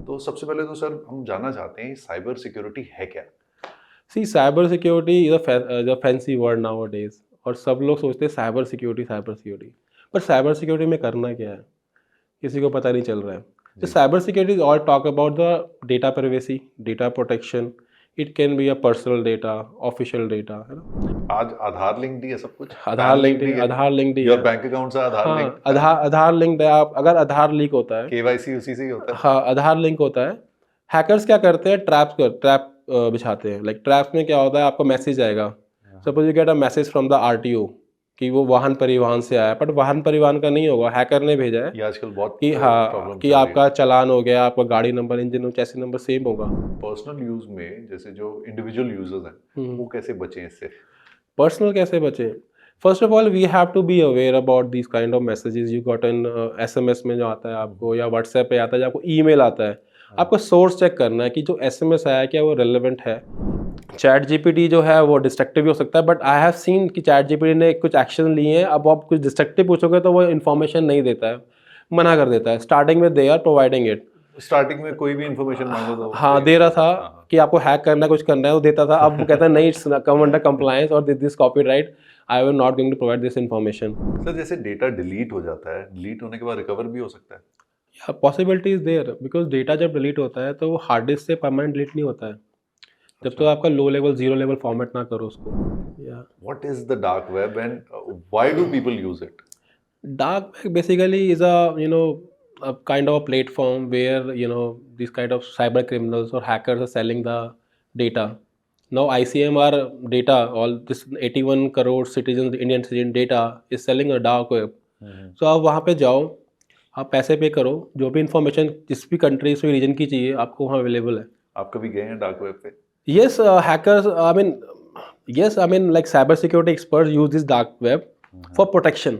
तो सबसे पहले तो सर हम जानना चाहते हैं साइबर सिक्योरिटी है क्या? See cyber security is a fancy word nowadays और सब लोग सोचते हैं साइबर सिक्योरिटी पर साइबर सिक्योरिटी में करना क्या है किसी को पता नहीं चल रहा है। तो जी। Cyber security is all talk about the data privacy, data protection. It can be a personal data, official data, है ना। आज आधार लिंक्ड ही है सब कुछ, आधार पैन लिंक्ड लिंक्ड ही है, आधार लिंक्ड ही योर है। बैंक अकाउंट से आधार हाँ, लिंक्ड, पैन, आधार लिंक्ड है। आप अगर आधार लीक होता है, केवाईसी उसी से ही होता है। हाँ आधार लिंक होता है। हैकर्स क्या करते हैं, ट्रैप बिछाते हैं। लाइक ट्रैप में क्या होता है, आपको मैसेज आएगा। Suppose you get a message from the RTO कि वो वाहन परिवहन से आया, बट वाहन परिवहन का नहीं होगा, हैकर ने भेजा है ये आजकल बहुत कि हाँ प्रॉब्लम कि चल रही है। आपका चालान हो गया, आपका गाड़ी नंबर, इंजन चैसी नंबर सेम होगा। पर्सनल यूज में जैसे जो इंडिविजुअल यूजर्स हैं वो कैसे बचें इससे? पर्सनल कैसे बचे? First of all we have to be aware about this kind of messages you got in SMS में जो आता है आपको, या व्हाट्सएप पे आता है, या आपको ईमेल आता है। आपको सोर्स चेक करना है कि जो एसएमएस आया है क्या वो रेलेवेंट है। चैट जीपीटी जो है वो डिस्ट्रक्टिव भी हो सकता है, बट आई हैव सीन कि चैट जीपीटी ने कुछ एक्शन लिए हैं। अब आप कुछ डिस्ट्रक्टिव पूछोगे तो वो इन्फॉर्मेशन नहीं देता है, मना कर देता है। स्टार्टिंग में they are providing it. Starting में कोई भी इंफॉर्मेशन मांगो तो हाँ दे दे रहा देते हैं। था हाँ, हाँ। कि आपको हैक करना है, कुछ करना है, वो देता था। अब वो कहता है नहीं, इट्स कम अंडर कंप्लायंस और this copyright, I will not going to provide this information. Sir जैसे डेटा डिलीट हो जाता है, डिलीट होने के बाद रिकवर भी हो सकता है? Possibility is there, because data जब डिलीट होता है तो वो हार्ड डिस्क से परमानेंट डिलीट नहीं होता है जब तो अच्छा। आपका low level, zero level format ना करो उसको। या what is the dark web and why do people use it? dark web basically is a kind of a platform where these kind of cyber criminals or hackers are selling the data. Now ICMR data, all this 81 crore citizens, Indian citizen data is selling a dark web. So आप वहाँ पे जाओ, आप पैसे पे करो, जो भी इंफॉर्मेशन जिस भी कंट्री से रीजन की चाहिए आपको वहाँ अवेलेबल है। आप कभी गए हैं डार्क वेब पे? Yes, hackers, I mean like cyber security experts use this dark web for protection.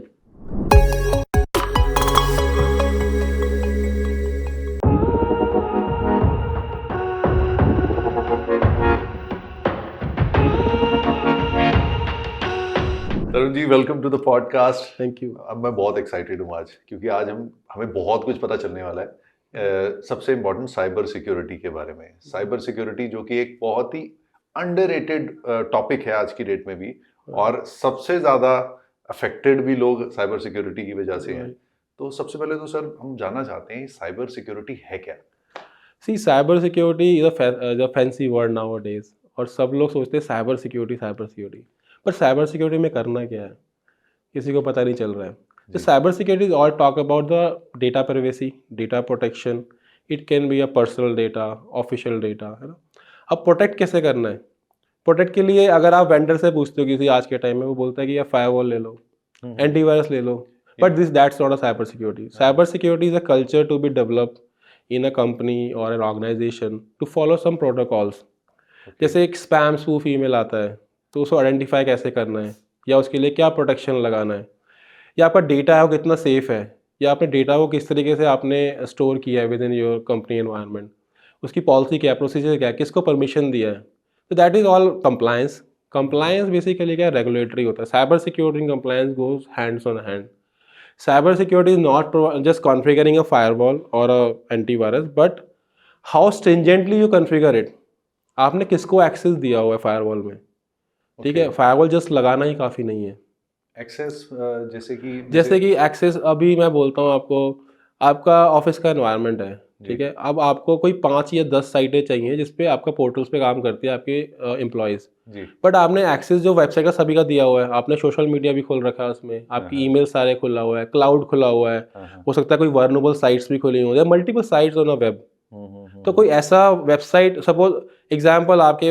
Tarun ji, welcome to the podcast. Thank you. अब मैं बहुत एक्साइटेड हूँ आज, क्योंकि आज हमें बहुत कुछ पता चलने वाला है। सबसे इम्पोर्टेंट साइबर सिक्योरिटी के बारे में। साइबर सिक्योरिटी जो कि एक बहुत ही अंडररेटेड टॉपिक है आज की डेट में भी, और सबसे ज़्यादा अफेक्टेड भी लोग साइबर सिक्योरिटी की वजह से हैं। तो सबसे पहले तो सर हम जानना चाहते हैं साइबर सिक्योरिटी है क्या? See cyber security is a fancy word nowadays और सब लोग सोचते हैं साइबर सिक्योरिटी पर साइबर सिक्योरिटी में करना क्या है किसी को पता नहीं चल रहा है। तो जी। Cyber security is all talk about the data privacy, data protection. It can be a personal data, official data, है ना। अब प्रोटेक्ट कैसे करना है? प्रोटेक्ट के लिए अगर आप वेंडर से पूछते हो किसी आज के टाइम में, वो बोलता है कि यार फायरवॉल ले लो, एंटीवायरस ले लो, but that's not a cyber security. Cyber security is a culture to be developed in a company or an organization to follow some protocols. जैसे एक स्पैम स्पूफ ईमेल आता है तो उसको आइडेंटिफाई कैसे करना है, या उसके लिए क्या प्रोटेक्शन लगाना है, या आपका डेटा है वो कितना सेफ है, या आपने डेटा को किस तरीके से आपने स्टोर किया है with in your company environment, उसकी पॉलिसी क्या है, प्रोसीजर क्या है, किसको परमिशन दिया है। तो that is all compliance. Compliance basically क्या, रेगुलेटरी होता है। Cyber security compliance goes hands on hand. Cyber security is not just configuring a firewall or a antivirus, but how stringently you configure it. आपने किसको access दिया हुआ है firewall में, ठीक है। फायरवॉल जस्ट लगाना ही काफ़ी नहीं है। एक्सेस जैसे कि एक्सेस, अभी मैं बोलता हूँ आपको, आपका ऑफिस का एनवायरनमेंट है, ठीक है। अब आपको कोई 5 या 10 साइटें चाहिए जिसपे आपका पोर्टल्स पे काम करती है आपके एम्प्लॉयज़, बट आपने एक्सेस जो वेबसाइट का सभी का दिया हुआ है, आपने सोशल मीडिया भी खोल रखा है उसमें, आपकी ईमेल सारे खुला हुआ है, क्लाउड खुला हुआ है, हो सकता है कोई वर्नेबल साइट्स भी खुली हुई है, multiple sites on a web. तो कोई ऐसा वेबसाइट, सपोज एग्जाम्पल, आपके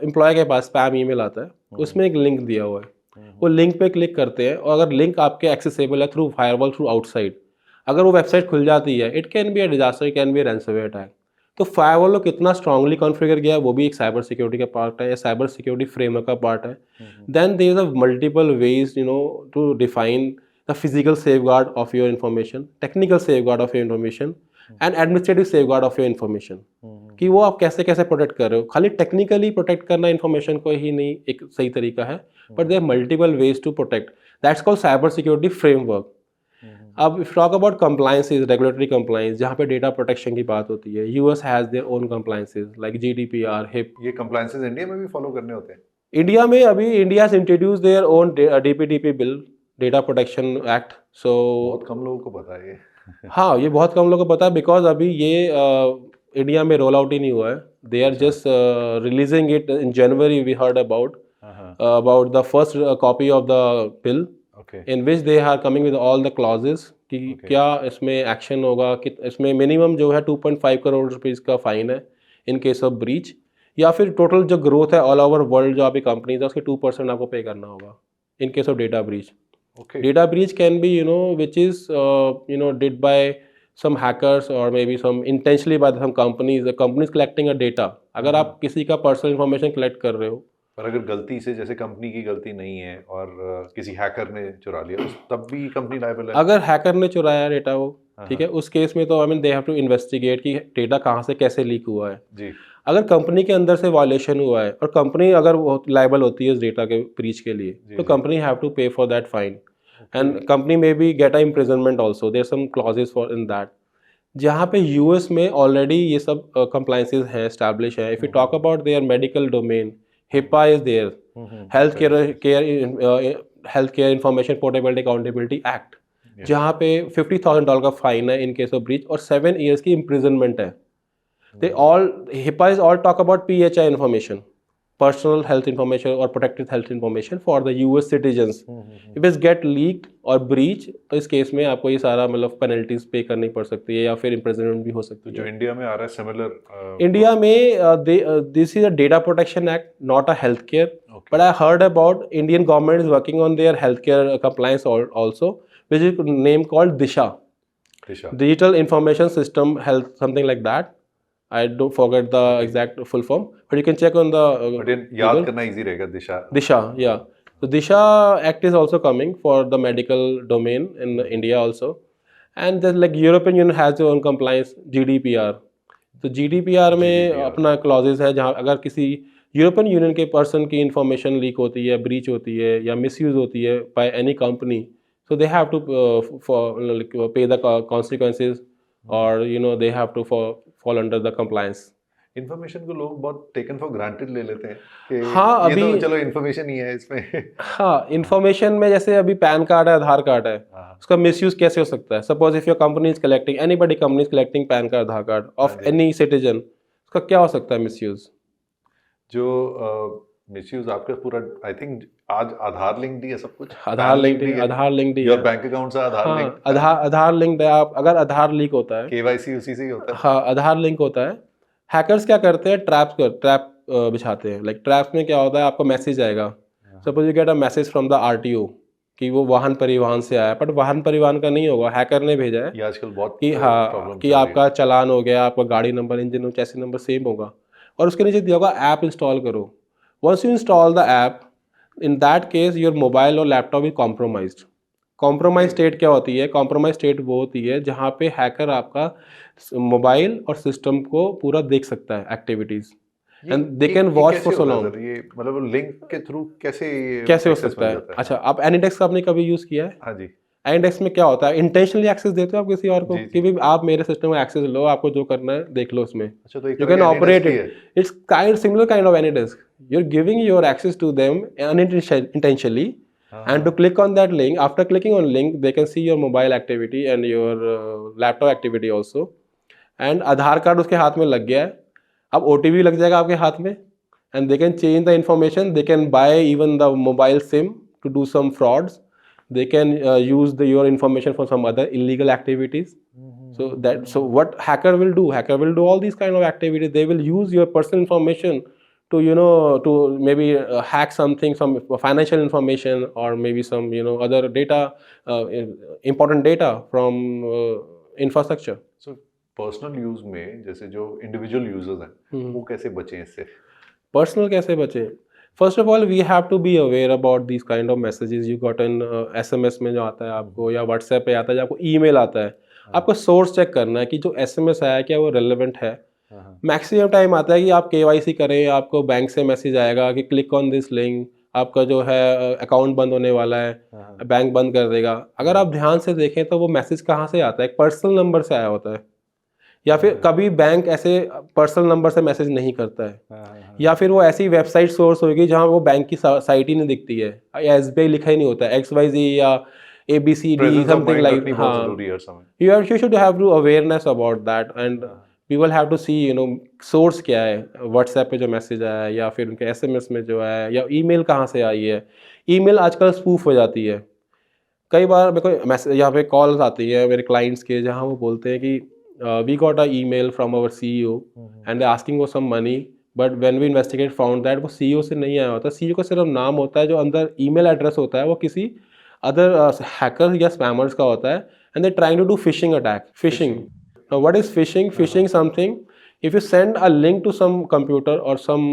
एम्प्लॉय के पास स्पैम ईमेल आता है, उसमें एक लिंक दिया हुआ है, वो लिंक पे क्लिक करते हैं, और अगर लिंक आपके एक्सेसिबल है थ्रू फायरवॉल, थ्रू आउटसाइड, अगर वो वेबसाइट खुल जाती है, it can be a disaster, it can be a ransomware attack. तो फायरवॉल को कितना स्ट्रांगली कॉन्फ़िगर किया है वो भी एक साइबर सिक्योरिटी का पार्ट है, या साइबर सिक्योरिटी फ्रेमवर्क का पार्ट है। Then there is a multiple ways to define the physical safeguard of your information, technical safeguard of your information, and administrative safeguard of your information, कि वो आप कैसे कैसे प्रोटेक्ट कर रहे हो। खाली टेक्निकली प्रोटेक्ट करना इन्फॉर्मेशन को ही नहीं एक सही तरीका है, but there multiple ways to protect. That's called cyber security framework. अब if talk about compliances, regulatory compliance, जहाँ पे डेटा प्रोटेक्शन की बात होती है, US has their own compliances like GDPR, HIPAA. ये कंप्लायंसेस इंडिया में भी फॉलो करने होते हैं? इंडिया में अभी India has introduce their own DPDP bill, data protection act. So बहुत कम लोगों को पता है ये। हाँ, ये बहुत कम लोगों को पता है बिकॉज अभी ये इंडिया में रोल आउट ही नहीं हुआ है। They are just releasing it in January, we heard about the first copy of the bill okay. In which they are coming with all the clauses कि Okay. क्या इसमें action होगा, कि इसमें मिनिमम जो है 2.5 करोड़ रुपीज़ का फाइन है इन केस ऑफ ब्रीच, या फिर टोटल जो ग्रोथ है ऑल ओवर वर्ल्ड जो अभी कंपनीज है उसके 2% आपको पे करना होगा इन case of data breach. Okay. Data breach can be, which is, did by some hackers or maybe some intentionally by some companies. The company is collecting a data. अगर आप किसी का पर्सनल इन्फॉर्मेशन कलेक्ट कर रहे हो, पर अगर गलती से, जैसे कंपनी की गलती नहीं है और किसी हैकर ने चुरा लिया, तब भी कंपनी लायबल है? अगर हैकर ने चुराया डेटा वो, हाँ, ठीक है, उस केस में तो I mean they have to investigate कि डेटा कहाँ से कैसे लीक हुआ है। जी। अगर कंपनी के अंदर से वायलेशन हुआ है और कंपनी अगर लायबल होती है इस डेटा के ब्रीच के लिए, तो company have to pay for that fine and company में be get a imprisonment also, there some clauses for in that. जहाँ पे यूएस में ऑलरेडी ये सब कंप्लाइंसेस हैं, एस्टैब्लिश है। If you talk about their medical domain, HIPAA is there, health care information portability accountability act, जहाँ पे $50,000 का फाइन है इन केस ऑफ ब्रीच और 7 years की इम्प्रिजनमेंट है। They all, HIPAA is all talk about PHI information, personal health information or protected health information for the US citizens. If it get leaked or breach, तो इस case में आपको ये सारा मतलब पेनल्टीज पे करनी पड़ सकती है या फिर इम्प्रिजनमेंट भी हो सकती है। जो इंडिया में आ रहा है सिमिलर? इंडिया में this is a data protection act, not a health care, but I heard about Indian government is working on their health care compliance also, which is name called Disha, digital information system health, something like that. I don't forget the exact full form, but you can check on the but याद करना easy रहेगा, दिशा। Disha, yeah. So Disha Act is also coming for the medical domain in India also, and then like European Union has their own compliance, GDPR. तो GDPR में अपना clauses है जहाँ अगर किसी यूरोपियन यूनियन के पर्सन की इंफॉर्मेशन लीक होती है, ब्रीच होती है या मिसयूज होती है by any company, so they have to pay the consequences or they have to fall under the compliance. Information को लोग बहुत टेकन फॉर ग्रांटेड ले लेते हैं कि हाँ, ये तो अभी चलो इन्फॉर्मेशन ही है इसमें। हाँ, इन्फॉर्मेशन में जैसे अभी पैन कार्ड है, आधार कार्ड है, उसका मिसयूज कैसे हो सकता है? Suppose if your company is collecting, anybody company is collecting pan card, Aadhaar card of any citizen, उसका क्या हो सकता है मिसयूज? जो मिसयूज आपका पूरा, आई थिंक आज आधार लिंक्ड ही है सब कुछ। आधार लिंक्ड ही योर बैंक अकाउंट से आधार लिंक, आधार लिंक्ड है। आप अगर आधार लीक होता है, केवाईसी उसी से ही होता है। हाँ, आधार लिंक होता है। हैकर्स क्या करते हैं, ट्रैप बिछाते हैं। लाइक ट्रैप्स में क्या होता है, आपको मैसेज आएगा, suppose you get a message from the RTO कि वो वाहन परिवहन से आया, बट वाहन परिवहन का नहीं होगा, हैकर ने भेजा है ये आजकल बहुत कि हाँ कि आपका चालान हो गया, आपका गाड़ी नंबर, इंजन चैसी नंबर सेम होगा, और उसके नीचे दिया होगा ऐप इंस्टॉल करो। Once you install the app, in that case your mobile और laptop is compromised. Compromise state क्या होती है? कॉम्प्रोमाइज स्टेट वो होती है जहाँ पे हैकर आपका मोबाइल और सिस्टम को पूरा देख सकता है activities, and they can watch for so long. ये मतलब लिंक के थ्रू कैसे हो सकता है? अच्छा, आप एनीडेक्स का आपने कभी यूज किया है? हाँ जी। एनीडेक्स में क्या होता है, इंटेंशनली एक्सेस देते हो आप किसी और को कि भी आप मेरे सिस्टम में एक्सेस लो, आपको जो करना है देख लो उसमें। अच्छा, तो you can operate it, it's kind similar kind of AnyDesk, you are giving your access to them unintentionally, and to click on that link, after clicking on link they can see your mobile activity and your laptop activity also, and Aadhaar card उसके हाथ में लग गया है, अब OTP लग जाएगा आपके हाथ में, and they can change the information, they can buy even the mobile SIM to do some frauds, they can use your information for some other illegal activities. So what hacker will do? Hacker will do all these kind of activities. They will use your personal information to to maybe hack something, some financial information, or maybe some other data, important data from infrastructure. So personal use में जैसे जो individual users हैं वो कैसे बचें इससे? Personal कैसे बचें? First of all we have to be aware about this kind of messages you got in SMS में जो आता है आपको, या WhatsApp पे आता है, आपको ईमेल आता है, आपको सोर्स चेक करना है कि जो SMS आया क्या वो रेलेवेंट है। मैक्सिमम टाइम आता है कि आप KYC करें, आपको बैंक से मैसेज आएगा कि क्लिक ऑन दिस लिंक, आपका जो है अकाउंट बंद होने वाला है, बैंक बंद कर देगा। अगर आप ध्यान से देखें तो वो मैसेज कहाँ से आता है, एक पर्सनल नंबर से आया होता है, या फिर कभी बैंक ऐसे पर्सनल नंबर से मैसेज नहीं करता है, या फिर वो ऐसी वेबसाइट सोर्स होगी जहाँ वो बैंक की साइट ही नहीं दिखती है, या SBI लिखा ही नहीं होता है, XYZ या ABCD Presence of something mind like. रखनी बहुत हाँ, जरूरी है हर समय। you should have to awareness about that, and people have to see source क्या है, व्हाट्सएप पे जो मैसेज आया है या फिर उनके SMS में जो आया है, या ईमेल कहाँ से आई है। ईमेल आजकल स्पूफ हो जाती है। कई बार मेरे को मैसेज यहाँ पे कॉल्स आती है मेरे क्लाइंट्स के, जहाँ वो बोलते हैं कि we got a email from our CEO and they asking for some money, but when we investigate found that वो CEO से नहीं आया होता। CEO का सिर्फ नाम होता है, जो अंदर ईमेल एड्रेस होता है वो किसी अदर हैकर या स्पैमर्स का होता है, and they trying to do phishing attack. Phishing, what is phishing? Phishing something, if you send a link to some computer or some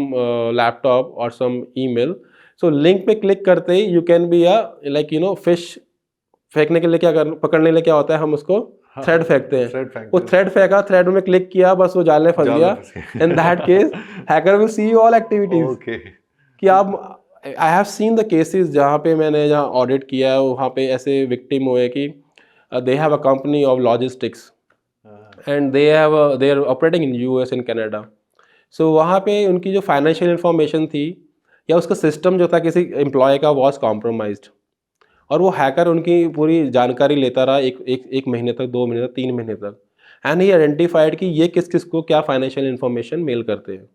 laptop or some email, so link पे click करते ही you can be a fish। फेंकने के लिए क्या कर, पकड़ने के लिए क्या होता है, हम उसको थ्रेड फेंकते हैं। वो थ्रेड फेंका, थ्रेड में क्लिक किया, बस वो जाल में फंस गया। इन that case hacker will see all activities कि आप, I have seen the cases जहाँ पे मैंने जहाँ ऑडिट किया है, वहाँ पे ऐसे विक्टिम हुए कि they have a company of logistics and they are operating in US in Canada. So वहाँ पे उनकी जो फाइनेंशियल इंफॉर्मेशन थी या उसका सिस्टम जो था किसी एम्प्लॉय का वॉज कॉम्प्रोमाइज्ड, और वो हैकर उनकी पूरी जानकारी लेता रहा एक महीने तक, 2 महीने तक, 3 महीने तक, एंड ही आइडेंटिफाइड कि ये किस किस को क्या फाइनेंशियल इन्फॉर्मेशन मेल करते हैं।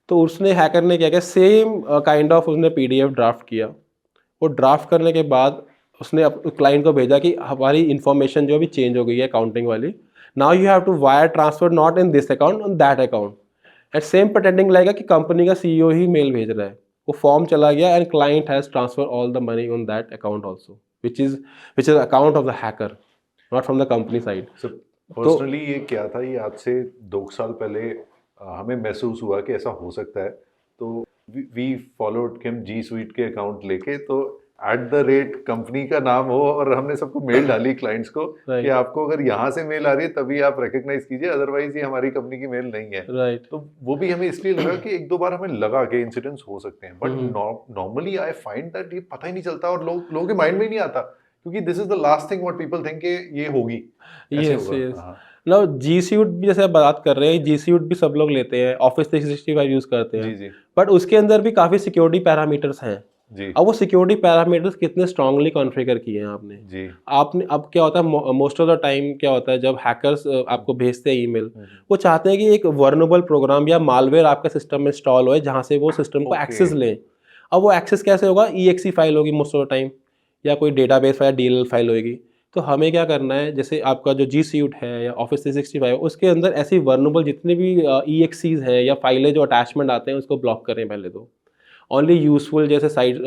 तो उसने, हैकर ने क्या किया, सेम काइंड ऑफ उसने PDF ड्राफ्ट किया। वो ड्राफ्ट करने के बाद उसने क्लाइंट को भेजा कि हमारी इन्फॉर्मेशन जो अभी चेंज हो गई है अकाउंटिंग वाली, now you have to wire transfer not in this account on that account, and same pretending लगेगा कि कंपनी का CEO ही मेल भेज रहा है। वो फॉर्म चला गया and client has transfer all the money on that account also, which is account of the hacker, not from the company side. Personally ये क्या था, ये आज से 2 साल पहले हमें महसूस हुआ कि ऐसा हो सकता है, तो वी फॉलोड कि हम G Suite के अकाउंट लेके, तो @ कंपनी का नाम हो, और हमने सबको मेल डाली क्लाइंट्स को कि आपको अगर यहाँ से मेल आ रही है तभी आप रिकॉग्नाइज कीजिए, अदरवाइज ये हमारी कंपनी की मेल नहीं है। तो वो भी हमें इसलिए लगा कि 1-2 बार हमें लगा कि इंसिडेंट्स हो सकते हैं, but normally I find that ये पता ही नहीं चलता और लोगों के माइंड में ही नहीं आता, क्योंकि this is the last thing what people think ये होगी, ऐसे होगा। नाउ G Suite भी जैसे आप बात कर रहे हैं, G Suite भी सब लोग लेते हैं, Office 365 यूज करते हैं, जी। बट उसके अंदर भी काफी सिक्योरिटी पैरामीटर्स हैं जी। अब वो सिक्योरिटी पैरामीटर्स कितने स्ट्रांगली कॉन्फ़िगर किए हैं आपने जी। आपने अब क्या होता है मोस्ट ऑफ द टाइम क्या होता है जब हैकर्स आपको भेजते हैं ईमेल, वो चाहते हैं कि एक वर्नेबल प्रोग्राम या मालवेयर आपके सिस्टम में इंस्टॉल हो जहाँ से वो सिस्टम को एक्सेस लें। अब वो एक्सेस कैसे होगा, EXE फाइल होगी मोस्ट ऑफ द टाइम, या कोई डेटाबेस फाइल DLL फाइल होगी। तो हमें क्या करना है, जैसे आपका जो G Suite है या Office 365 उसके अंदर ऐसी वर्नेबल जितने भी EXEs हैं या फाइलें जो अटैचमेंट आते हैं उसको ब्लॉक करें पहले तो। ओनली यूजफुल जैसे साइट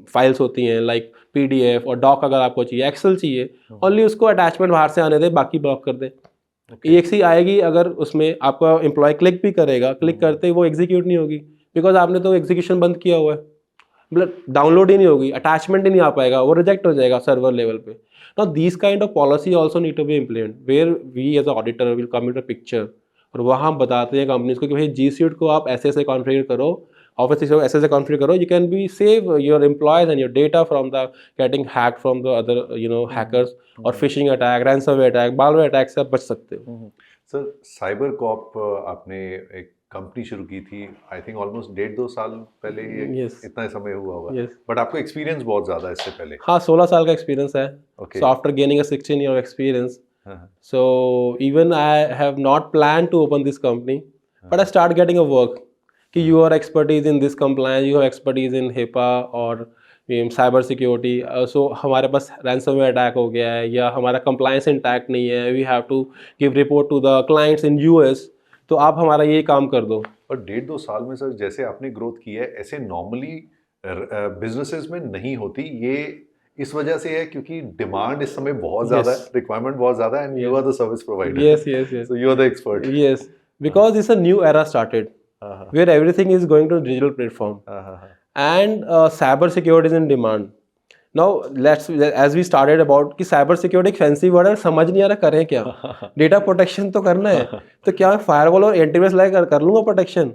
फाइल्स होती हैं लाइक PDF और डॉक अगर आपको चाहिए, एक्सेल चाहिए, ओनली उसको अटैचमेंट बाहर से आने दें, बाकी ब्लॉक कर दें। EXE आएगी अगर उसमें आपका एम्प्लॉय क्लिक भी करेगा, क्लिक करते ही वो एग्जीक्यूट नहीं होगी बिकॉज आपने तो एग्जीक्यूशन बंद किया हुआ है, मतलब डाउनलोड ही नहीं होगी, अटैचमेंट ही नहीं आ पाएगा, वो रिजेक्ट हो जाएगा सर्वर लेवल पे। Now these kind of policy also need to be implemented where we as an auditor will come into picture और वहाँ हम बताते हैं कंपनीज को कि भाई G Suite को आप ऐसे ऐसे कॉन्फ़िगर करो, Office ऐसे ऐसे कॉन्फ़िगर करो, you can be save your employees and your data from the getting hacked from the other hackers और phishing attack, ransomware attack, malware attack से आप बच सकते हो। सर साइबर कॉप आपने एक कंपनी शुरू की थी, आई थिंक ऑलमोस्ट 1.5-2 साल पहले ही इतना समय हुआ होगा, बट आपको एक्सपीरियंस बहुत ज़्यादा है इससे पहले। हाँ 16 साल का एक्सपीरियंस है। So after gaining a 16 year experience, so even I have not planned to open this company, but I start getting a work कि you are expertise in this compliance, you have expertise in HIPAA और cyber security, सो हमारे पास ransomware attack हो गया है या हमारा compliance intact नहीं है, we have to give report to the clients in US, तो आप हमारा ये काम कर दो। पर 1.5-2 साल में सर जैसे आपने ग्रोथ की है, ऐसे नॉर्मली बिजनेसेस में नहीं होती, ये इस वजह से है क्योंकि डिमांड इस समय बहुत ज़्यादा है, रिक्वायरमेंट बहुत ज़्यादा है, and you are the service provider. yes so you are the expert। yes because it's a new era started where everything is going to digital platform and cyber security is in demand, now let's as we started about कि cyber security एक fancy word है, समझ नहीं आ रहा करें क्या। Data protection तो करना है, तो क्या मैं फायरवॉल और एंटीवायरस लगा कर लूंगा प्रोटेक्शन?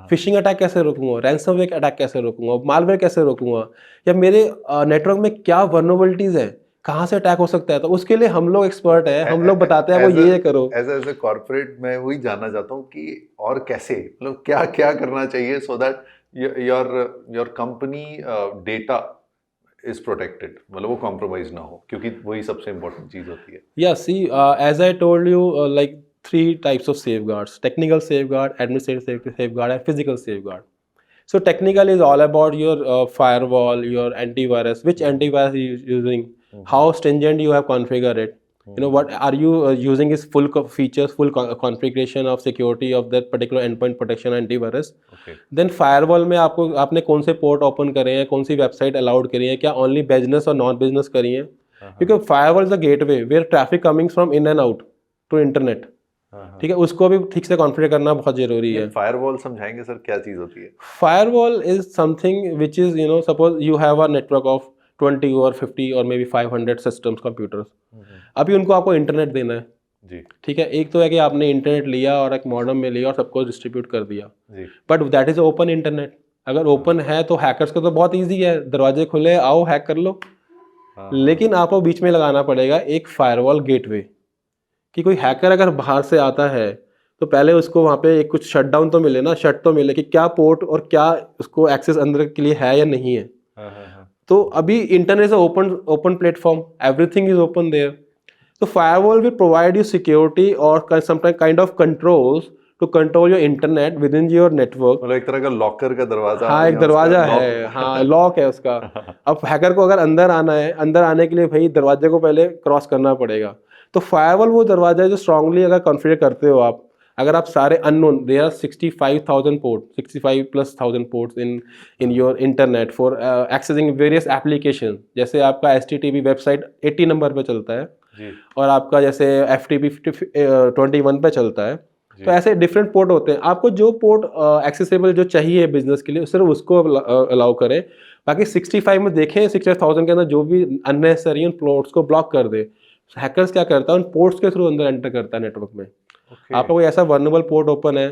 फिशिंग अटैक कैसे रोकूंगा, रैंसमवेयर अटैक कैसे रोकूंगा, मालवेयर कैसे रोकूंगा, या मेरे नेटवर्क में क्या वल्नरेबिलिटीज है, कहाँ से अटैक हो सकता है? तो उसके लिए हम लोग एक्सपर्ट है, हम लोग बताते हैं वो ये करो। एज ए कॉर्पोरेट मैं वही जानना चाहता हूँ कि और कैसे, मतलब क्या क्या करना चाहिए so that your company data is protected, मतलब वो कॉम्प्रोमाइज ना हो, क्योंकि वही सबसे इम्पोर्टेंट चीज होती है। Yeah, see, as I told you, like three types of safeguards: technical safeguard, administrative safeguard, and physical safeguard. So technical is all about your firewall, your antivirus, which antivirus you using, how stringent you have configured it. You know, what are you using is full features, full configuration of security of that particular endpoint protection antivirus. Okay. Then firewall में आपको आपने कौन से port open करे हैं, कौन सी website allowed करी है, क्या ओनली बिजनेस और नॉन बिजनेस करी है, क्योंकि firewall is the gateway where traffic coming from in and out to internet. ठीक है, उसको भी ठीक से कॉन्फ़िगर करना बहुत जरूरी है। फायरवॉल समझाएंगे सर, क्या चीज होती है? Firewall is something which is, you know, suppose you have a network of 20 और 50 और मे बी 500 सिस्टम्स कंप्यूटर्स। अभी उनको आपको इंटरनेट देना है जी, ठीक है। एक तो है कि आपने इंटरनेट लिया और एक मॉडम में लिया और सबको डिस्ट्रीब्यूट कर दिया, जी, but that is open internet. अगर ओपन है तो हैकर्स को तो बहुत ईजी है, दरवाजे खुले, आओ हैक कर लो। लेकिन आपको बीच में लगाना पड़ेगा एक फायरवॉल गेटवे, कि कोई हैकर अगर बाहर से आता है तो पहले उसको वहाँ पे एक कुछ शटडाउन तो मिले ना, शट तो मिले कि क्या पोर्ट और क्या उसको एक्सेस अंदर के लिए है या नहीं है। तो अभी internet is open platform, everything is open there. तो firewall will provide you security और some kind of controls to control your internet with in your network. मतलब एक तरह का लॉकर का दरवाजा। हाँ, एक दरवाजा है, हाँ लॉक है उसका। अब हैकर को अगर अंदर आना है, अंदर आने के लिए भाई दरवाजे को पहले क्रॉस करना पड़ेगा। तो फायरवॉल वो दरवाजा है जो स्ट्रांगली अगर कॉन्फ़िगर करते हो आप, अगर आप सारे unknown, there are 65,000 port, 65,000+ ports in your internet for accessing various application. जैसे आपका HTTP वेबसाइट 80 नंबर पे चलता है जी, और आपका जैसे FTP 21 पे चलता है, तो ऐसे डिफरेंट पोर्ट होते हैं। आपको जो पोर्ट एक्सेसिबल जो चाहिए बिजनेस के लिए सिर्फ उसको अलाउ करें, बाकी 65 में देखें 65,000 के अंदर जो भी अननेसेसरी उन पोर्ट्स को ब्लॉक कर दे। हैकर्स क्या करता है, उन पोर्ट्स के थ्रू अंदर एंटर करता है नेटवर्क में। आपका कोई ऐसा वर्नेबल पोर्ट ओपन है,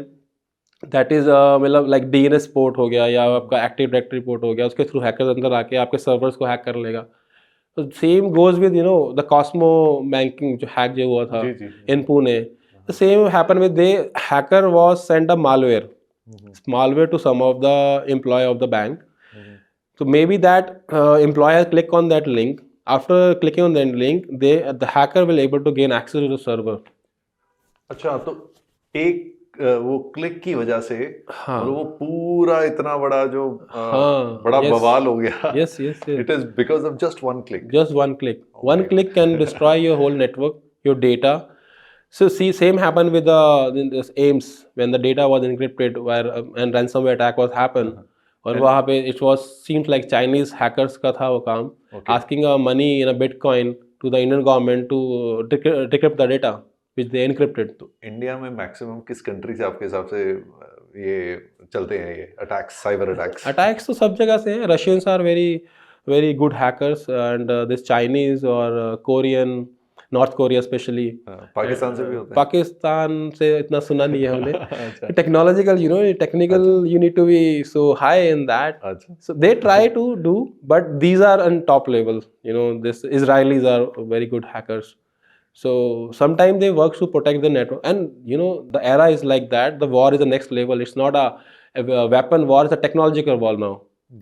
दैट इज मतलब लाइक DNS पोर्ट हो गया या आपका एक्टिव डायरेक्टरी पोर्ट हो गया, उसके थ्रू हैकर्स अंदर आके आपके सर्वर्स को हैक कर लेगा। तो same goes with, you know, the Cosmo banking जो हैक जो हुआ था in Pune, the same happen with the hacker was send a malware to some of the employee of the bank. So maybe that employee click on that link. After clicking on that link, the hacker will able to gain access to the server. अच्छा, तो एक वो click की वजह से हाँ, और वो पूरा इतना बड़ा जो हाँ, बड़ा yes, बवाल हो गया। yes, yes, yes. It is because of just one click. Just one click. Oh One my click can destroy your whole network, your data. So see, same happened with this AIMS when the data was encrypted, where and ransomware attack was happened. और वहाँ पे it was seems like Chinese hackers का था वो काम, asking money in a Bitcoin to the Indian government to decrypt the data which they encrypted. तो India में maximum किस कंट्री से आपके हिसाब से ये चलते हैं, ये अटैक्स, साइबर अटैक्स? अटैक्स तो सब जगह से हैं। Russians are very good hackers and this Chinese और Korean, North Korea specially. Pakistan से भी होते हैं? पाकिस्तान से इतना सुना नहीं है हमने। Technological, you know, technical, you need to be so high in that, so they try to do, but these are on top level, you know, this Israelis are very good hackers. So sometimes they work to protect the network, and you know the era is like that. The war is the next level. It's not a weapon war; it's a technological war now.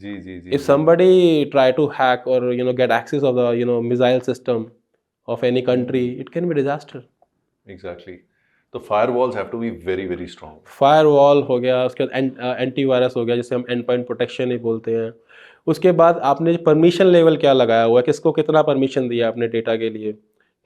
जी जी जी. If somebody try to hack or, you know, get access of the, you know, missile system of any country, it can be disaster. Exactly. तो firewalls have to be very very strong. Firewall हो गया, उसके बाद antivirus हो गया, जिसे हम and point protection ही बोलते हैं। उसके बाद आपने परमिशन लेवल क्या लगाया हुआ है, किसको कितना परमिशन दिया अपने डेटा के लिए,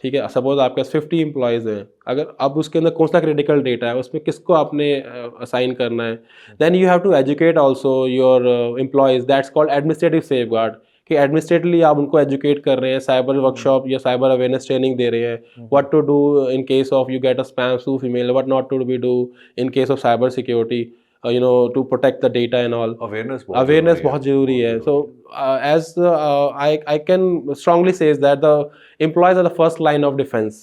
ठीक है। सपोज आपके पास 50 एम्प्लॉयज़ हैं, अगर अब उसके अंदर कौन सा क्रिटिकल डेटा है, उसमें किसको आपने असाइन करना है, then you have to educate also your employees, that's called administrative safeguard, कि एडमिनिस्ट्रेटिवली आप उनको एजुकेट कर रहे हैं, साइबर वर्कशॉप या साइबर अवेयरनेस ट्रेनिंग दे रहे हैं, what to do in case of you get a spam spoof email, what not to be do in case of cyber security. to protect the data and all. Awareness बहुत जरूरी है. So as I can strongly say is that the employees are the first line of defense.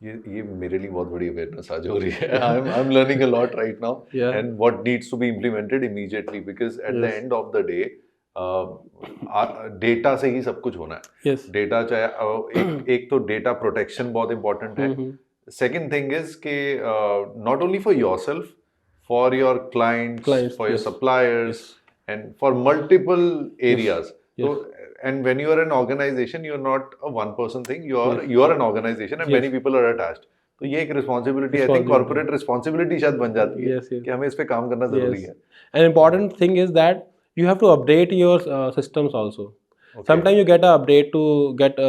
ये मेरे लिए बहुत बड़ी awareness आज हो रही है. I'm learning a lot right now. Yeah. And what needs to be implemented immediately, because at the Yes. end of the day data से ही सब कुछ होना है. Yes. डेटा चाहे एक तो डेटा प्रोटेक्शन बहुत इंपॉर्टेंट है. सेकेंड थिंग इज कि not only for yourself, for your clients, for your yes. Suppliers, and for multiple areas. Yes. And when you are an organization, you are not a one person thing, you are an organization and Yes. many people are attached. तो ये एक responsibility, I think corporate responsibility शायद बन जाती है. Yes, yes. कि हमें इस पे काम करना जरूरी है. An important thing is that you have to update your systems also. Okay. Sometimes you get an update to get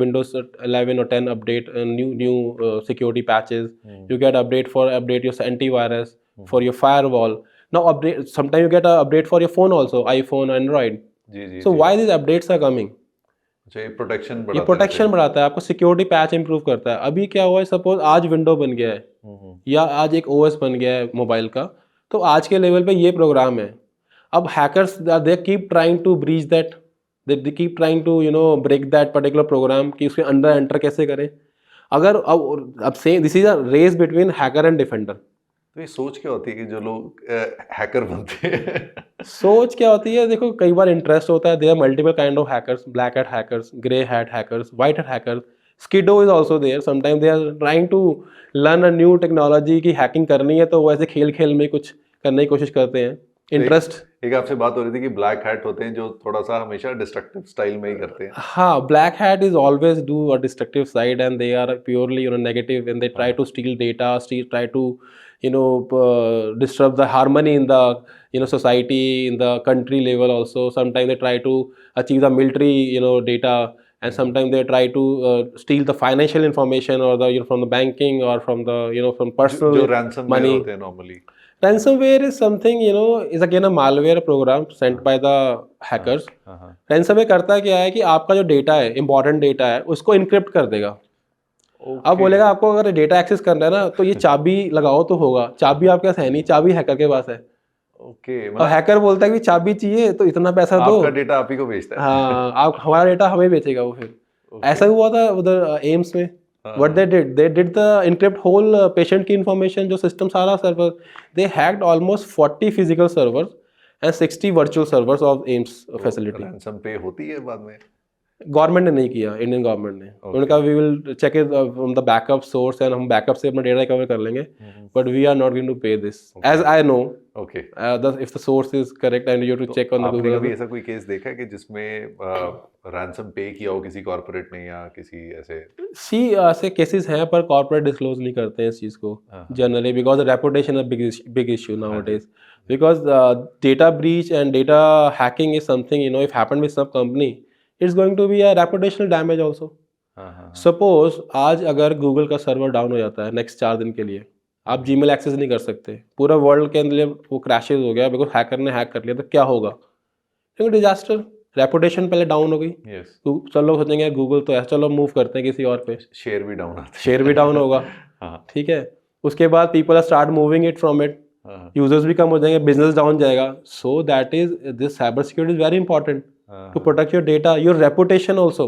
Windows 11 or 10 update, new security patches. You get update your antivirus for your firewall. Now update. Sometimes you get an update for your phone also, iPhone, Android. Ji. So why these updates are coming? अच्छा, ये protection ये बढ़ाता protection बढ़ाता है, आपको security patch improve करता है. अभी क्या हुआ है, सपोज आज विंडो बन गया है या आज एक ओएस बन गया है मोबाइल का, तो आज के लेवल पे ये प्रोग्राम है. अब hackers they keep trying to breach that, they keep trying to break that particular program, कि उसके अंदर एंटर कैसे करें. अगर अब से this is a race between hacker and defender. तो ये सोच क्या होती है कि जो लोग हैकर बनते हैं? सोच क्या होती है, देखो कई बार इंटरेस्ट होता है. There are multiple kind of hackers, black hat hackers, grey hat hackers, white hat hackers, skiddo is also there. Sometimes they are trying to learn a new technology की हैकिंग करनी है, तो वैसे खेल में कुछ करने की कोशिश करते हैं. इंटरेस्ट. एक आपसे बात हो रही थी कि ब्लैक हैट होते हैं जो थोड़ा सा हमेशा डिस्ट्रक्टिव स्टाइल में ही करते हैं. हाँ, black hat is always do a destructive side and they are purely negative and they try to steal data, try to disrupt the harmony in the society, in the country level also. Sometimes they try to achieve the military data, and sometimes they try to steal the financial information or the from the banking or from the from personal जो ransomware money. होते हैं normally. Ransomware is something is again a malware program sent by the hackers. Ransomware करता क्या है कि आपका जो data है, important डेटा है, उसको encrypt कर देगा. अब बोलेगा आपको अगर डेटा एक्सेस करना है ना, तो ये चाबी लगाओ तो होगा. चाबी आपके पास है नहीं, चाबी हैकर के पास है. और हैकर बोलता है कि चाबी चाहिए तो इतना पैसा दो, आपका डेटा आप ही को बेचता है. हाँ, आप हमारा डेटा हमें बेचेगा वो. फिर ऐसा हुआ था उधर एम्स में. What they did the encrypt whole patient की information, जो सिस्टम सारा server. They hacked almost 40 physical servers and 60 virtual servers of AIIMS facility. Ransom पे होती है बाद में. गवर्नमेंट ने नहीं किया, इंडियन गवर्नमेंट ने. उनका we will check it from the backup source and हम बैकअप से अपना डेटा रिकवर कर लेंगे, but we are not going to pay this as I know. Okay, if the source is correct and you to check on the Google. आपने कभी ऐसा कोई case देखा है कि जिसमें रैंसम पे किया हो किसी कॉर्पोरेट ने या किसी ऐसे? ऐसे केसेस हैं, पर कॉर्पोरेट डिस्क्लोज नहीं करते हैं इस चीज़ को generally, because reputation is big issue nowadays. Because data breach and data hacking is something if happened with some company, it's going to be a reputational damage also. Suppose आज अगर Google का server down हो जाता है next 4 दिन के लिए, आप जीमेल एक्सेस नहीं कर सकते, पूरा वर्ल्ड के अंदर वो क्रैशेज हो गया बिकॉज हैकर ने हैक कर लिया, तो क्या होगा? क्योंकि डिजास्टर, रेपुटेशन पहले डाउन हो गई. सब लोग सोचेंगे गूगल तो ऐसा, चलो मूव करते हैं किसी और पे. शेयर भी डाउन होगा. ठीक है, उसके बाद people are start moving it from it, users भी कम हो जाएंगे, बिजनेस डाउन जाएगा. So that is this cyber security is very important to protect your data, your reputation also.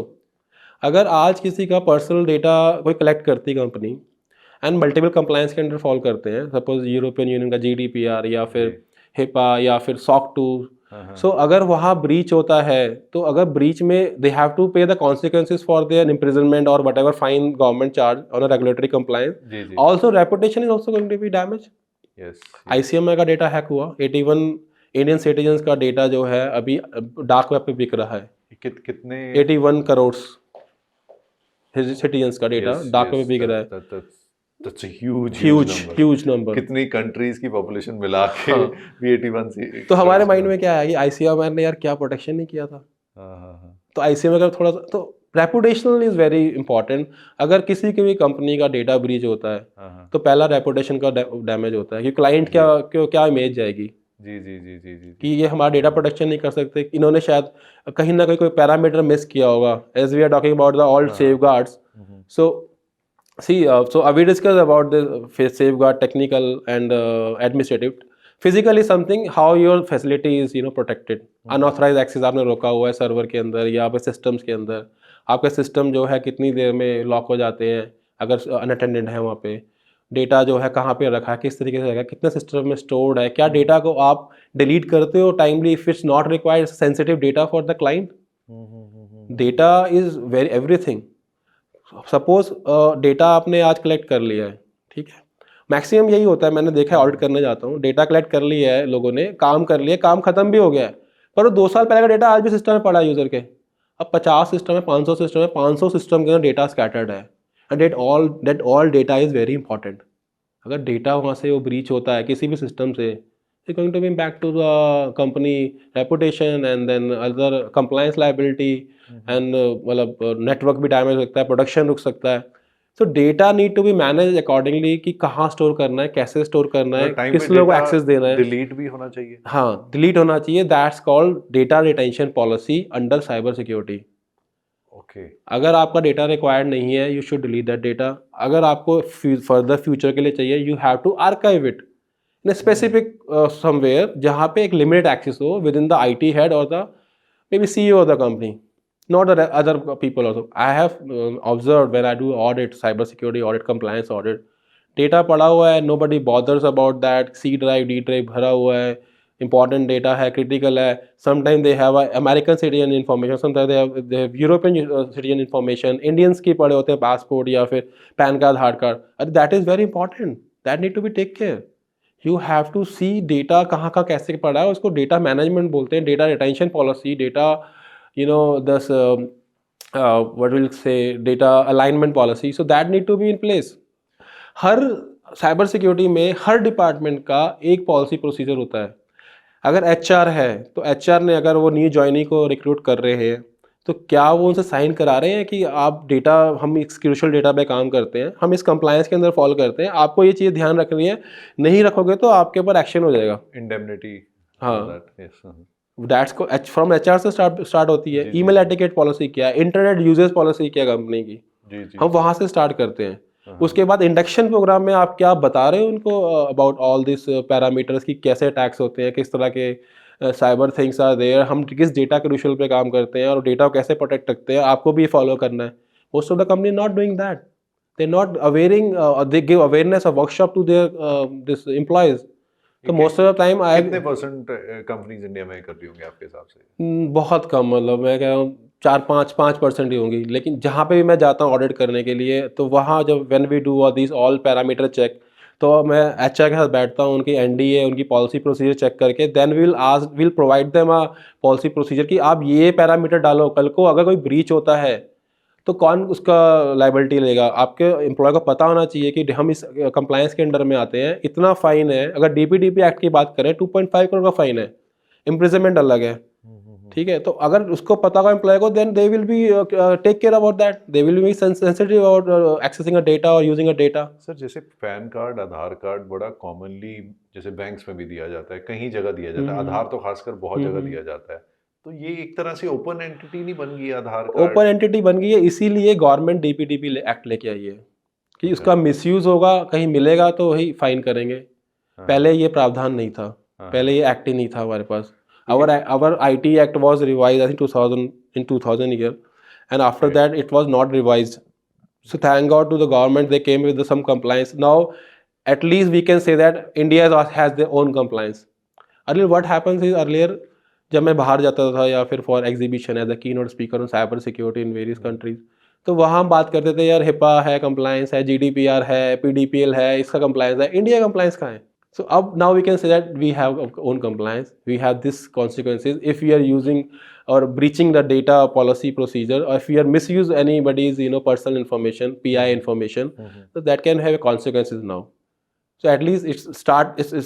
अगर आज किसी का पर्सनल डेटा कोई कलेक्ट करती है कंपनी एंड मल्टीपल कंप्लायंस के अंडर फॉलो करते हैं, सपोज यूरोपियन यूनियन का GDPR या फिर HIPAA या फिर SOC 2, सो अगर वहाँ ब्रीच होता है, तो अगर ब्रीच में they have to pay the consequences for their imprisonment और whatever fine government charge on a regulatory compliance. Also reputation is also going to be damage. ICMI का डेटा हैक हुआ, 81 इंडियन सिटीजन्स का डेटा जो है अभी डार्क वेब पे बिक रहा है. कितने? 81 करोड़ सिटीजन्स का डेटा डार्क वेब पे बिक रहा है. That's a huge number. कितनी कंट्रीज की पॉपुलेशन मिला के भी 81 से. तो हमारे माइंड में क्या है कि ICMI ने यार क्या प्रोटेक्शन नहीं किया था. तो ICMI का थोड़ा सा तो रेपुटेशनल इज वेरी इंपॉर्टेंट. अगर किसी की भी कंपनी का डेटा ब्रीच होता है तो पहला रेपुटेशन का डैमेज होता है कि क्लाइंट क्या इमेज जाएगी. जी कि ये हमारा डेटा प्रोटेक्शन नहीं कर सकते. इन्होंने शायद कहीं ना कहीं कोई पैरामीटर मिस किया होगा. As we are talking about the all safeguards. So we discussed about the safeguard technical and administrative. Physically something how your facility is protected. Unauthorise access आपने रोका हुआ है सर्वर के अंदर या आपके सिस्टम्स के अंदर, आपके सिस्टम जो है कितनी देर में लॉक हो जाते हैं अगर अनअटेंडेड है वहाँ पे, डेटा जो है कहाँ पे रखा है, किस तरीके से रखा है, कितने सिस्टम में स्टोर्ड है, क्या डेटा को आप डिलीट करते हो timely if it's not required sensitive data for the client. Data is very everything. Suppose data आपने आज कलेक्ट कर लिया है, ठीक है, मैक्सिमम यही होता है, मैंने देखा है ऑडिट करने जाता हूँ, डेटा कलेक्ट कर लिया है लोगों ने, काम कर लिया, काम खत्म भी हो गया है, पर वो 2 साल पहले का डेटा आज भी सिस्टम में पड़ा है यूजर के। अब 50 सिस्टम है, 500 सिस्टम है, 500 सिस्टम के अंदर डेटा स्कैटर्ड है, and that all data is very important. अगर डेटा वहाँ से वो ब्रीच होता है किसी भी सिस्टम से, it going to be impact to the company reputation and then other compliance liability and मतलब नेटवर्क भी डैमेज हो सकता है, प्रोडक्शन रुक सकता है। So data need to be manage accordingly कि कहाँ स्टोर करना है, कैसे स्टोर करना है, किस लोगों को एक्सेस देना है, डिलीट भी होना चाहिए। हाँ, डिलीट होना चाहिए। That's called data retention policy under cyber security. Okay, अगर आपका डेटा रिक्वायर्ड नहीं है you should delete that data. अगर आपको फर्दर फ्यूचर के लिए चाहिए you have to archive it in specific somewhere जहाँ पे एक लिमिटेड एक्सेस हो within the IT head और the may be CEO of the company, not the other people also. I have observed when I do audit, cyber security audit, compliance audit, data पड़ा हुआ है, nobody bothers about that, C drive, D drive भरा हुआ है, important data है, critical है, sometimes they have a American citizen information, sometimes they have European citizen information, Indians की पड़े होते हैं passport या फिर PAN card, Aadhaar card, that is very important, that need to be take care. You have to see data कहाँ का कैसे पड़ा है, उसको data management बोलते हैं, data retention policy, data this what will say data alignment policy, so that need to be in place. Her cyber security में हर department का एक पॉलिसी प्रोसीजर होता है। अगर HR है तो HR ने अगर वो न्यू जॉइनी को रिक्रूट कर रहे हैं तो क्या वो उनसे साइन करा रहे हैं कि आप डेटा, हम इस क्रूशियल डेटा पे काम करते हैं, हम इस कंप्लायंस के अंदर फॉलो करते हैं, आपको ये चीज़ ध्यान रखनी है, नहीं रखोगे तो आपके ऊपर एक्शन हो जाएगा, इंडेमनिटी। हाँ, दैट्स को फ्रॉम HR से स्टार्ट होती है। ईमेल एटिकेट पॉलिसी क्या है, इंटरनेट यूजेज पॉलिसी क्या है कंपनी की, हम वहाँ से स्टार्ट करते हैं। उसके बाद इंडक्शन प्रोग्राम में आप क्या बता रहे हो उनको अबाउट ऑल दिस पैरामीटर्स की कैसे अटैक्स होते हैं, किस तरह के साइबर थिंग्स आर देयर, हम किस डेटा क्रूशियल पे काम करते हैं और डेटा को कैसे प्रोटेक्ट रखते हैं, आपको भी फॉलो करना है। Most of the company not doing that, they not awaring, they give awareness of workshop to their this employees. तो मोस्ट ऑफ द टाइम कितने परसेंट कंपनीज इंडिया में कर रही होंगी आपके हिसाब से? बहुत कम, मतलब मैं कह रहा हूँ 4-5% ही होंगी। लेकिन जहाँ पे भी मैं जाता हूँ ऑडिट करने के लिए तो वहाँ जब when we do this all parameter check, तो मैं HR के साथ बैठता हूँ, उनकी NDA, उनकी पॉलिसी प्रोसीजर चेक करके then will provide them a policy procedure कि आप ये पैरामीटर डालो, कल को अगर कोई ब्रीच होता है तो कौन उसका लाइबिलिटी लेगा। आपके एम्प्लॉय को पता होना चाहिए कि हम इस कंप्लायंस के अंडर में आते हैं, इतना फाइन है। अगर DPDP एक्ट की बात करें 2.5 करोड़ का फाइन है, इम्प्रिजनमेंट अलग है, ठीक है। तो अगर उसको पता होगा एम्प्लॉय को then they will be take care about that, they will be sensitive about accessing a data और यूजिंग अ डेटा। सर जैसे पैन कार्ड, आधार कार्ड बड़ा कॉमनली जैसे बैंक्स में भी दिया जाता है, कहीं जगह दिया जाता है, आधार तो खासकर बहुत जगह दिया जाता है, तो ये एक तरह से ओपन एंटिटी नहीं बन गई आधार कार्ड? ओपन एंटिटी बन गई है, इसीलिए गवर्नमेंट DPDP एक्ट लेके आई है कि उसका मिसयूज होगा, कहीं मिलेगा तो वही फाइन करेंगे। पहले ये प्रावधान नहीं था, पहले ये एक्ट ही नहीं था हमारे पास। Our IT Act was revised I think 2000 year, and after that it was not revised. So thank God to the government, they came with some compliance. Now at least we can say that India has their own compliance. Earlier what happens is, earlier जब मैं बाहर जाता था या फिर for exhibition as a keynote speaker on cyber security in various countries, तो वहाँ हम बात करते थे यार HIPAA है, कंप्लायंस है, GDPR है, PDPL है, इसका कंप्लायंस है, इंडिया कंप्लायंस कहाँ है? So now we can say that we have our own compliance. We have this consequences if we are using or breaching the data policy procedure, or if we are misuse anybody's personal information, PI information, so that can have consequences now. So at least it's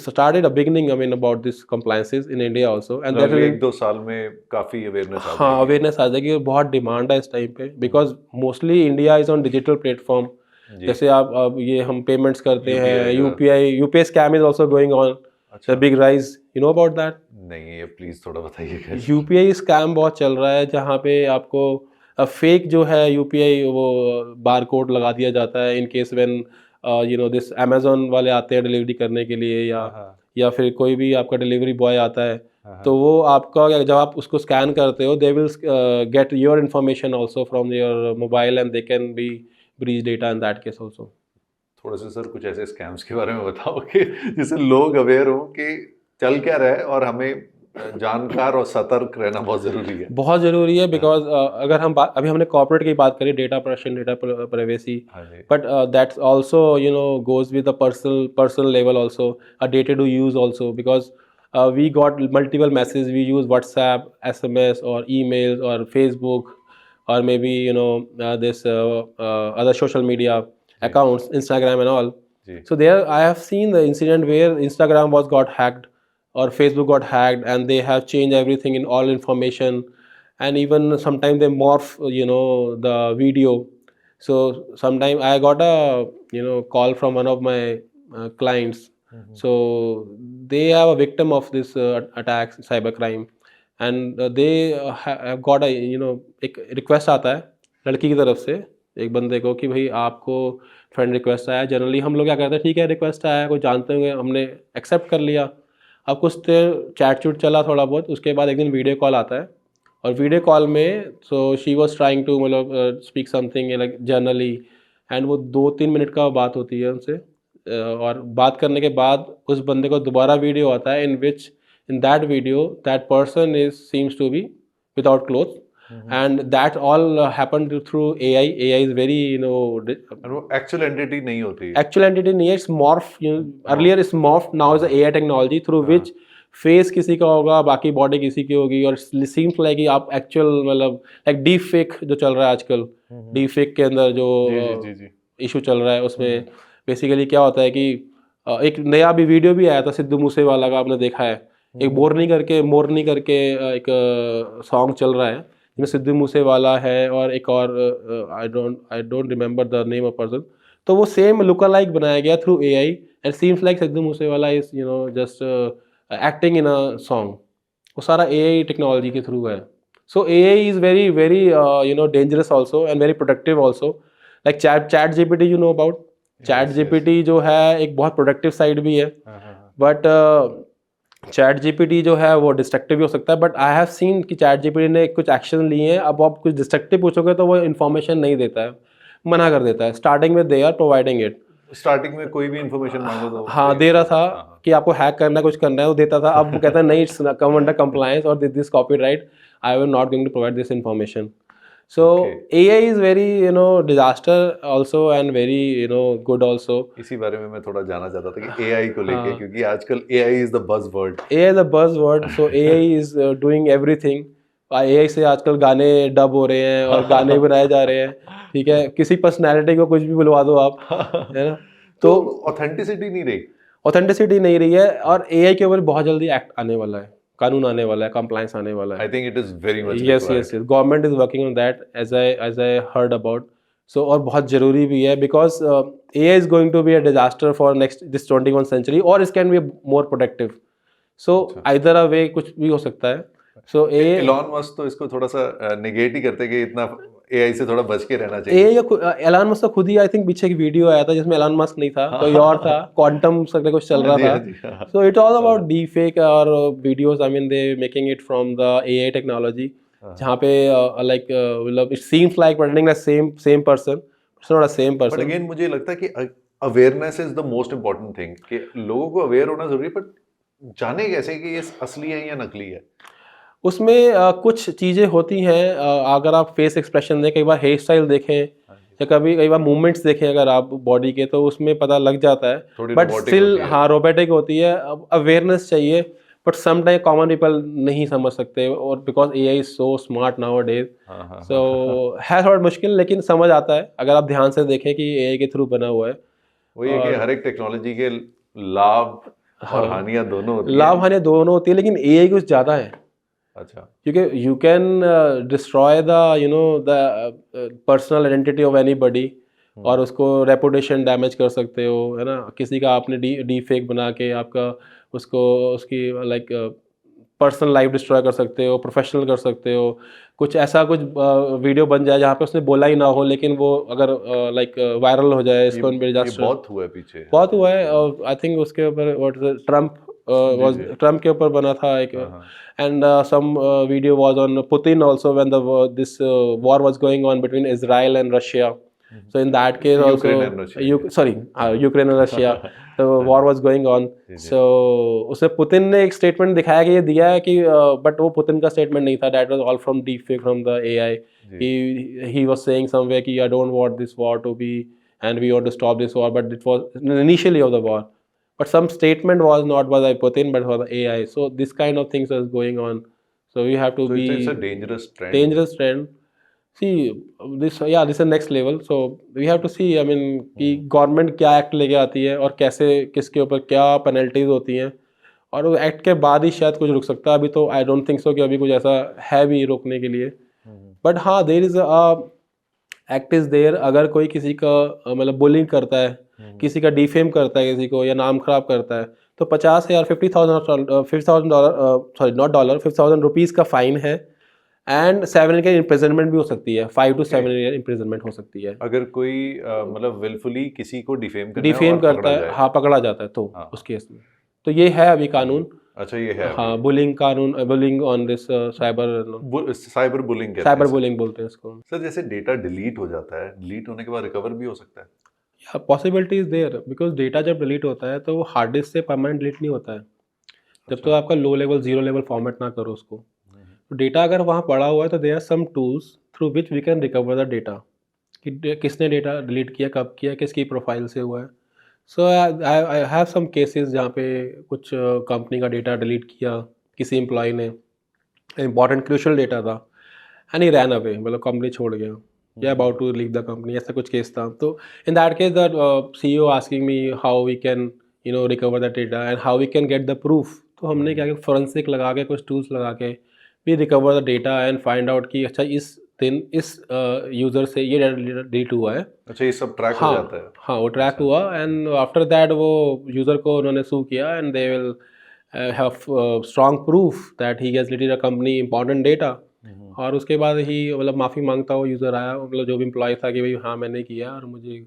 started a beginning, I mean, about this compliances in India also, and that will 1-2 साल में काफी awareness आ हाँ awareness आ जाएगी। बहुत demand है इस time पे, because mostly India is on digital platform. जैसे आप अब ये हम पेमेंट्स करते हैं, UPI scam is also going on, the big rise, you know about that? नहीं, ये प्लीज थोड़ा बताइए। यूपीआई स्कैम बहुत चल रहा है, जहाँ पे आपको फेक जो है यूपीआई वो बार कोड लगा दिया जाता है in case when this Amazon वाले आते हैं डिलीवरी करने के लिए, या फिर कोई भी आपका डिलीवरी बॉय आता है, हाँ, तो वो आपका जब आप उसको स्कैन करते हो, they will get your information also from your mobile and they can be breach data in that case also. थोड़ा सा सर कुछ ऐसे स्कैम्स के बारे में बताओ कि जिससे लोग अवेयर हो कि चल क्या रहा है, और हमें जानकार और सतर्क रहना बहुत जरूरी है। बहुत ज़रूरी है बिकॉज अगर हम अभी हमने कॉर्पोरेट की बात करी, डेटा प्रोटेक्शन, डेटा प्राइवेसी, हाँ जी। But that's also goes with the personal level also, a day to do use also, because we got multiple messages, we use WhatsApp, SMS or emails or Facebook, or maybe this other social media accounts, Instagram and all. जी। So there I have seen the incident where Instagram was got hacked or Facebook got hacked, and they have changed everything in all information, and even sometimes they morph the video. So sometime I got a call from one of my clients. So they have a victim of this attacks, cyber crime, and they have got a एक request आता है लड़की की तरफ से एक बंदे को कि भाई आपको फ्रेंड रिक्वेस्ट आया। जनरली हम लोग क्या करते हैं, ठीक है रिक्वेस्ट आया, कोई जानते होंगे, हमने एक्सेप्ट कर लिया। अब कुछ देर चैट चूट चला थोड़ा बहुत, उसके बाद एक दिन वीडियो कॉल आता है, और वीडियो कॉल में so she was trying to मतलब speak something like generally, and वो 2-3 मिनट का बात होती है उनसे, और बात करने के बाद उस बंदे को दोबारा वीडियो आता है in that video that person is seems to be without cloth, and that all happened through AI. AI is very और वो एक्चुअल एंटिटी नहीं होती। actual entity नहीं है, it's morph, earlier it's morphed, now is a AI technology through which face किसी का होगा, बाकी बॉडी किसी की होगी, और सीम्स लाइक कि आप एक्चुअल मतलब लाइक डीप फेक जो चल रहा है आजकल, डीप फेक के अंदर जो इशू चल रहा है, उसमें बेसिकली क्या होता है कि एक नया भी वीडियो भी आया था सिद्धू मूसेवाला का, आपने देखा है, एक मोरनी करके एक सॉन्ग चल रहा है जिसमें सिद्धू मूसेवाला है और एक और I don't remember the name of person. तो वो सेम लुक लाइक बनाया गया through AI, and seems like Sidhu Moosewala is just acting in a song. वो सारा AI टेक्नोलॉजी के थ्रू है। सो AI is very very dangerous also and very productive also, like chat GPT you know about. Chat GPT जो है एक बहुत productive side भी है, बट चैट जीपीटी जो है वो डिस्ट्रक्टिव भी हो सकता है। बट आई हैव सीन कि चैट जीपीटी ने कुछ एक्शन लिए हैं, अब आप कुछ डिस्ट्रक्टिव पूछोगे तो वो इन्फॉर्मेशन नहीं देता है, मना कर देता है। स्टार्टिंग में they are providing it, starting में कोई भी इन्फॉर्मेशन मांगो तो हाँ दे रहा था कि आपको हैक करना है, कुछ करना है, वो देता था। अब वो कहता है नहीं, इट्स कम अंडर कंप्लायंस और this copyright, I will not going to provide this information. So AI is very disaster also and very good also. इसी बारे में मैं थोड़ा जानना चाहता था कि AI को लेके, क्योंकि आजकल AI is the buzzword. AI is the buzzword, so AI is doing everything. AI से आजकल गाने डब हो रहे हैं और गाने बनाए जा रहे हैं, ठीक है, किसी पर्सनैलिटी को कुछ भी बुलवा दो आप, है ना, तो ऑथेंटिसिटी नहीं रही, ऑथेंटिसिटी नहीं रही है। और AI के ऊपर बहुत जल्दी एक्ट आने वाला है, कानून आने वाला है, कंप्लायंस आने वाला है। I think it is very much yes required. yes yes government is working on that as I heard about. So और बहुत ज़रूरी भी है because AI is going to be a disaster for next this 21st century, or it can be more productive. So either a way कुछ भी हो सकता है। So AI एलन मस्क तो इसको थोड़ा सा नेगेट ही करते कि इतना AI से थोड़ा बच के रहना चाहिए। एलन मस्क खुद ही, आई थिंक पीछे एक वीडियो आया था जिसमें एलन मस्क नहीं था, कोई और था, क्वांटम से कुछ चल रहा था। So it all about deep fake और videos, I mean they making it from the AI technology, जहाँ पे लाइक मतलब it seems like pretending the same person, it's not a same person. But again मुझे लगता है कि awareness is the most important thing, कि लोगों को अवेयर होना जरूरी है, पर जाने कैसे कि ये असली है या नकली है। उसमें कुछ चीज़ें होती हैं, अगर आप फेस एक्सप्रेशन देखें, कई बार हेयर स्टाइल देखें, या कई बार मूवमेंट्स देखें अगर आप बॉडी के, तो उसमें पता लग जाता है। बट स्टिल हाँ रोबोटिक होती है। अवेयरनेस चाहिए, but some time common people नहीं समझ सकते, और because AI is so smart nowadays, so है थोड़ा मुश्किल, लेकिन समझ आता है अगर आप ध्यान से देखें कि AI के थ्रू बना हुआ है। वही है कि हर एक टेक्नोलॉजी के लाभ और हानियां दोनों होती हैं। लाभ हानियां दोनों होती है, लेकिन AI कुछ ज़्यादा है। अच्छा, क्योंकि you can destroy the the personal identity of anybody, और उसको रेपुटेशन डैमेज कर सकते हो, है ना। किसी का आपने डी फेक बना के आपका उसकी लाइक पर्सनल लाइफ डिस्ट्रॉय कर सकते हो, प्रोफेशनल कर सकते हो। कुछ ऐसा कुछ वीडियो बन जाए जहाँ पे उसने बोला ही ना हो, लेकिन वो अगर लाइक वायरल हो जाए, इसको ये बहुत हुआ है पीछे, बहुत हुआ है। आई थिंक उसके ऊपर ट्रम्प जी, वाज जी। ट्रम्प के ऊपर बना था एक, हाँ, हाँ। And some video was on Putin also when the this war was going on between Israel and Russia. So in that case also, Ukraine and Russia, yes. Ukraine and Russia, the हाँ war जी, was going on. जी, जी। So उसमें Putin ने एक statement दिखाया कि ये दिया है कि बट वो पुतिन का स्टेटमेंट नहीं था. That was all from deepfake from the AI. जी। He was saying somewhere कि I don't want this war to be and we want to stop this war, but it was initially of the war. But some statement was not by Putin but for the AI. So this kind of things is going on. So we have to So it's a be dangerous trend. dangerous trend. See, this is next level. So we have to see, I mean, कि government क्या act लेके आती है और कैसे किसके ऊपर क्या पेनल्टीज होती हैं, और वो एक्ट के बाद ही शायद कुछ रुक सकता है. अभी तो आई डोंट थिंक सो कि अभी कुछ ऐसा है भी रोकने के लिए. बट हाँ, there is act is there. अगर कोई किसी का मतलब बुलिंग करता है, किसी का डिफेम करता है, किसी को या नाम खराब करता है, तो 50,000 $50,000 सॉरी नॉट डॉलर, ₹50,000 का फाइन है, एंड 7 ईयर की इम्प्रिजनमेंट भी हो सकती है. 5 to 7 ईयर इम्प्रिजनमेंट हो सकती है. अगर कोई मतलब विलफुली किसी को डिफेम करना है डिफेम और करता पकड़ा है, जाए। हाँ पकड़ा जाता है तो हाँ। उस केस में. तो ये है अभी कानून. अच्छा, ये है हाँ, बुलिंग कानून, bullying on this cyber cyber bullying कहते साइबर हैं सर। बुलिंग बोलते हैं इसको. सर जैसे डेटा डिलीट हो जाता है, डिलीट होने के बाद रिकवर भी हो सकता है। या possibility is there, because data जब डिलीट होता है तो वो हार्ड डिस्क से परमानेंट डिलीट नहीं होता है जब अच्छा। तो आपका low level, zero level format ना करो उसको. तो डेटा अगर वहाँ पड़ा हुआ है तो there are some tools through which we can recover the data, कि किसने डेटा डिलीट किया, कब किया, किसकी प्रोफाइल से हुआ है. So I have some cases जहाँ पे कुछ कंपनी का डेटा डिलीट किया किसी एम्प्लॉय ने, इंपॉर्टेंट क्रूशल डेटा था, एंड ही रैन अवे, मतलब कंपनी छोड़ गया, या about to leave the company, ऐसा कुछ केस था. तो in that case the CEO asking me how we can recover the data and how we can get the proof. तो हमने क्या किया, फोरेंसिक लगा के, कुछ टूल्स लगा के we recover the data and find out कि अच्छा इस दिन इस यूज़र से ये डाटा डिलीट हुआ है. अच्छा, ये सब ट्रैक हो जाता है। हाँ हाँ, वो ट्रैक हुआ, एंड आफ्टर दैट वो यूज़र को उन्होंने सू किया, and they will have strong proof that he has deleted a company important data. और उसके बाद ही मतलब माफ़ी मांगता हुआ यूज़र आया, मतलब जो भी एम्प्लॉय था, कि भाई हाँ मैंने किया और मुझे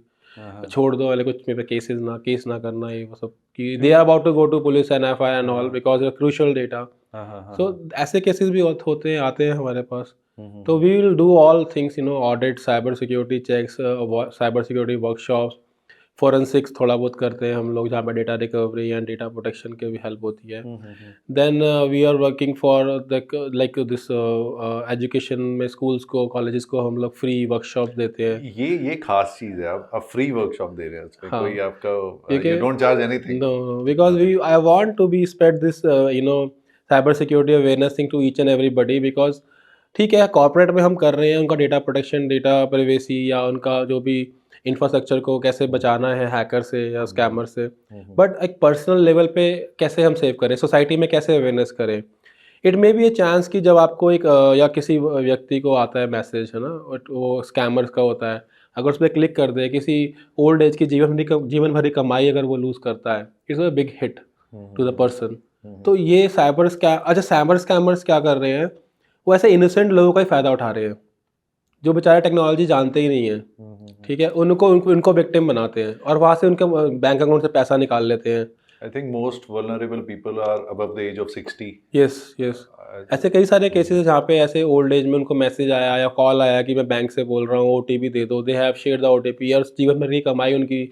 छोड़ दो, वाले कुछ मेरे पे केस ना करना, ये वो सब, कि they are about to go to police and FIR and all because of crucial data. So ऐसे केसेस भी होते हैं, आते हैं हमारे पास. तो we will do all things, audit, cyber security checks, cyber security workshops, forensics थोड़ा बहुत करते हैं हम लोग, जहाँ पे data recovery and data protection की भी हेल्प होती है. Then we are working for like this education में, स्कूल्स को, कॉलेजेस को हम लोग फ्री वर्कशॉप देते हैं. ये खास चीज है, आप फ्री वर्कशॉप दे रहे हैं उसमें, हाँ, कोई आपका क्योंकि you don't charge anything. no, because I want to be spread this cyber security awareness thing to each and everybody, because ठीक है, कॉर्पोरेट में हम कर रहे हैं, उनका डेटा प्रोटेक्शन, डेटा प्राइवेसी, या उनका जो भी इंफ्रास्ट्रक्चर को कैसे बचाना है हैकर से या स्कैमर से. बट एक पर्सनल लेवल पे कैसे हम सेव करें, सोसाइटी में कैसे अवेयरनेस करें. It may be a chance कि जब आपको एक या किसी व्यक्ति को आता है मैसेज, है ना, वो स्कैमर्स का होता है, अगर उस पर क्लिक कर दे, किसी ओल्ड एज की जीवन भरी कमाई अगर वो लूज़ करता है, it's a big hit to the person. तो ये साइबर स्कैमर्स क्या कर रहे हैं, वो ऐसे इनोसेंट लोगों का ही फ़ायदा उठा रहे हैं, जो बेचारे टेक्नोलॉजी जानते ही नहीं है. ठीक है, उनको विक्टिम बनाते हैं और वहाँ से उनके बैंक अकाउंट से पैसा निकाल लेते हैं. I think most vulnerable people are above the age of 60। Yes. ऐसे कई सारे केसेस हैं जहाँ पे ऐसे ओल्ड एज में उनको मैसेज आया या कॉल आया कि मैं बैंक से बोल रहा हूँ, OTP दे दो, they have share the OTP, और जीवन भर की कमाई उनकी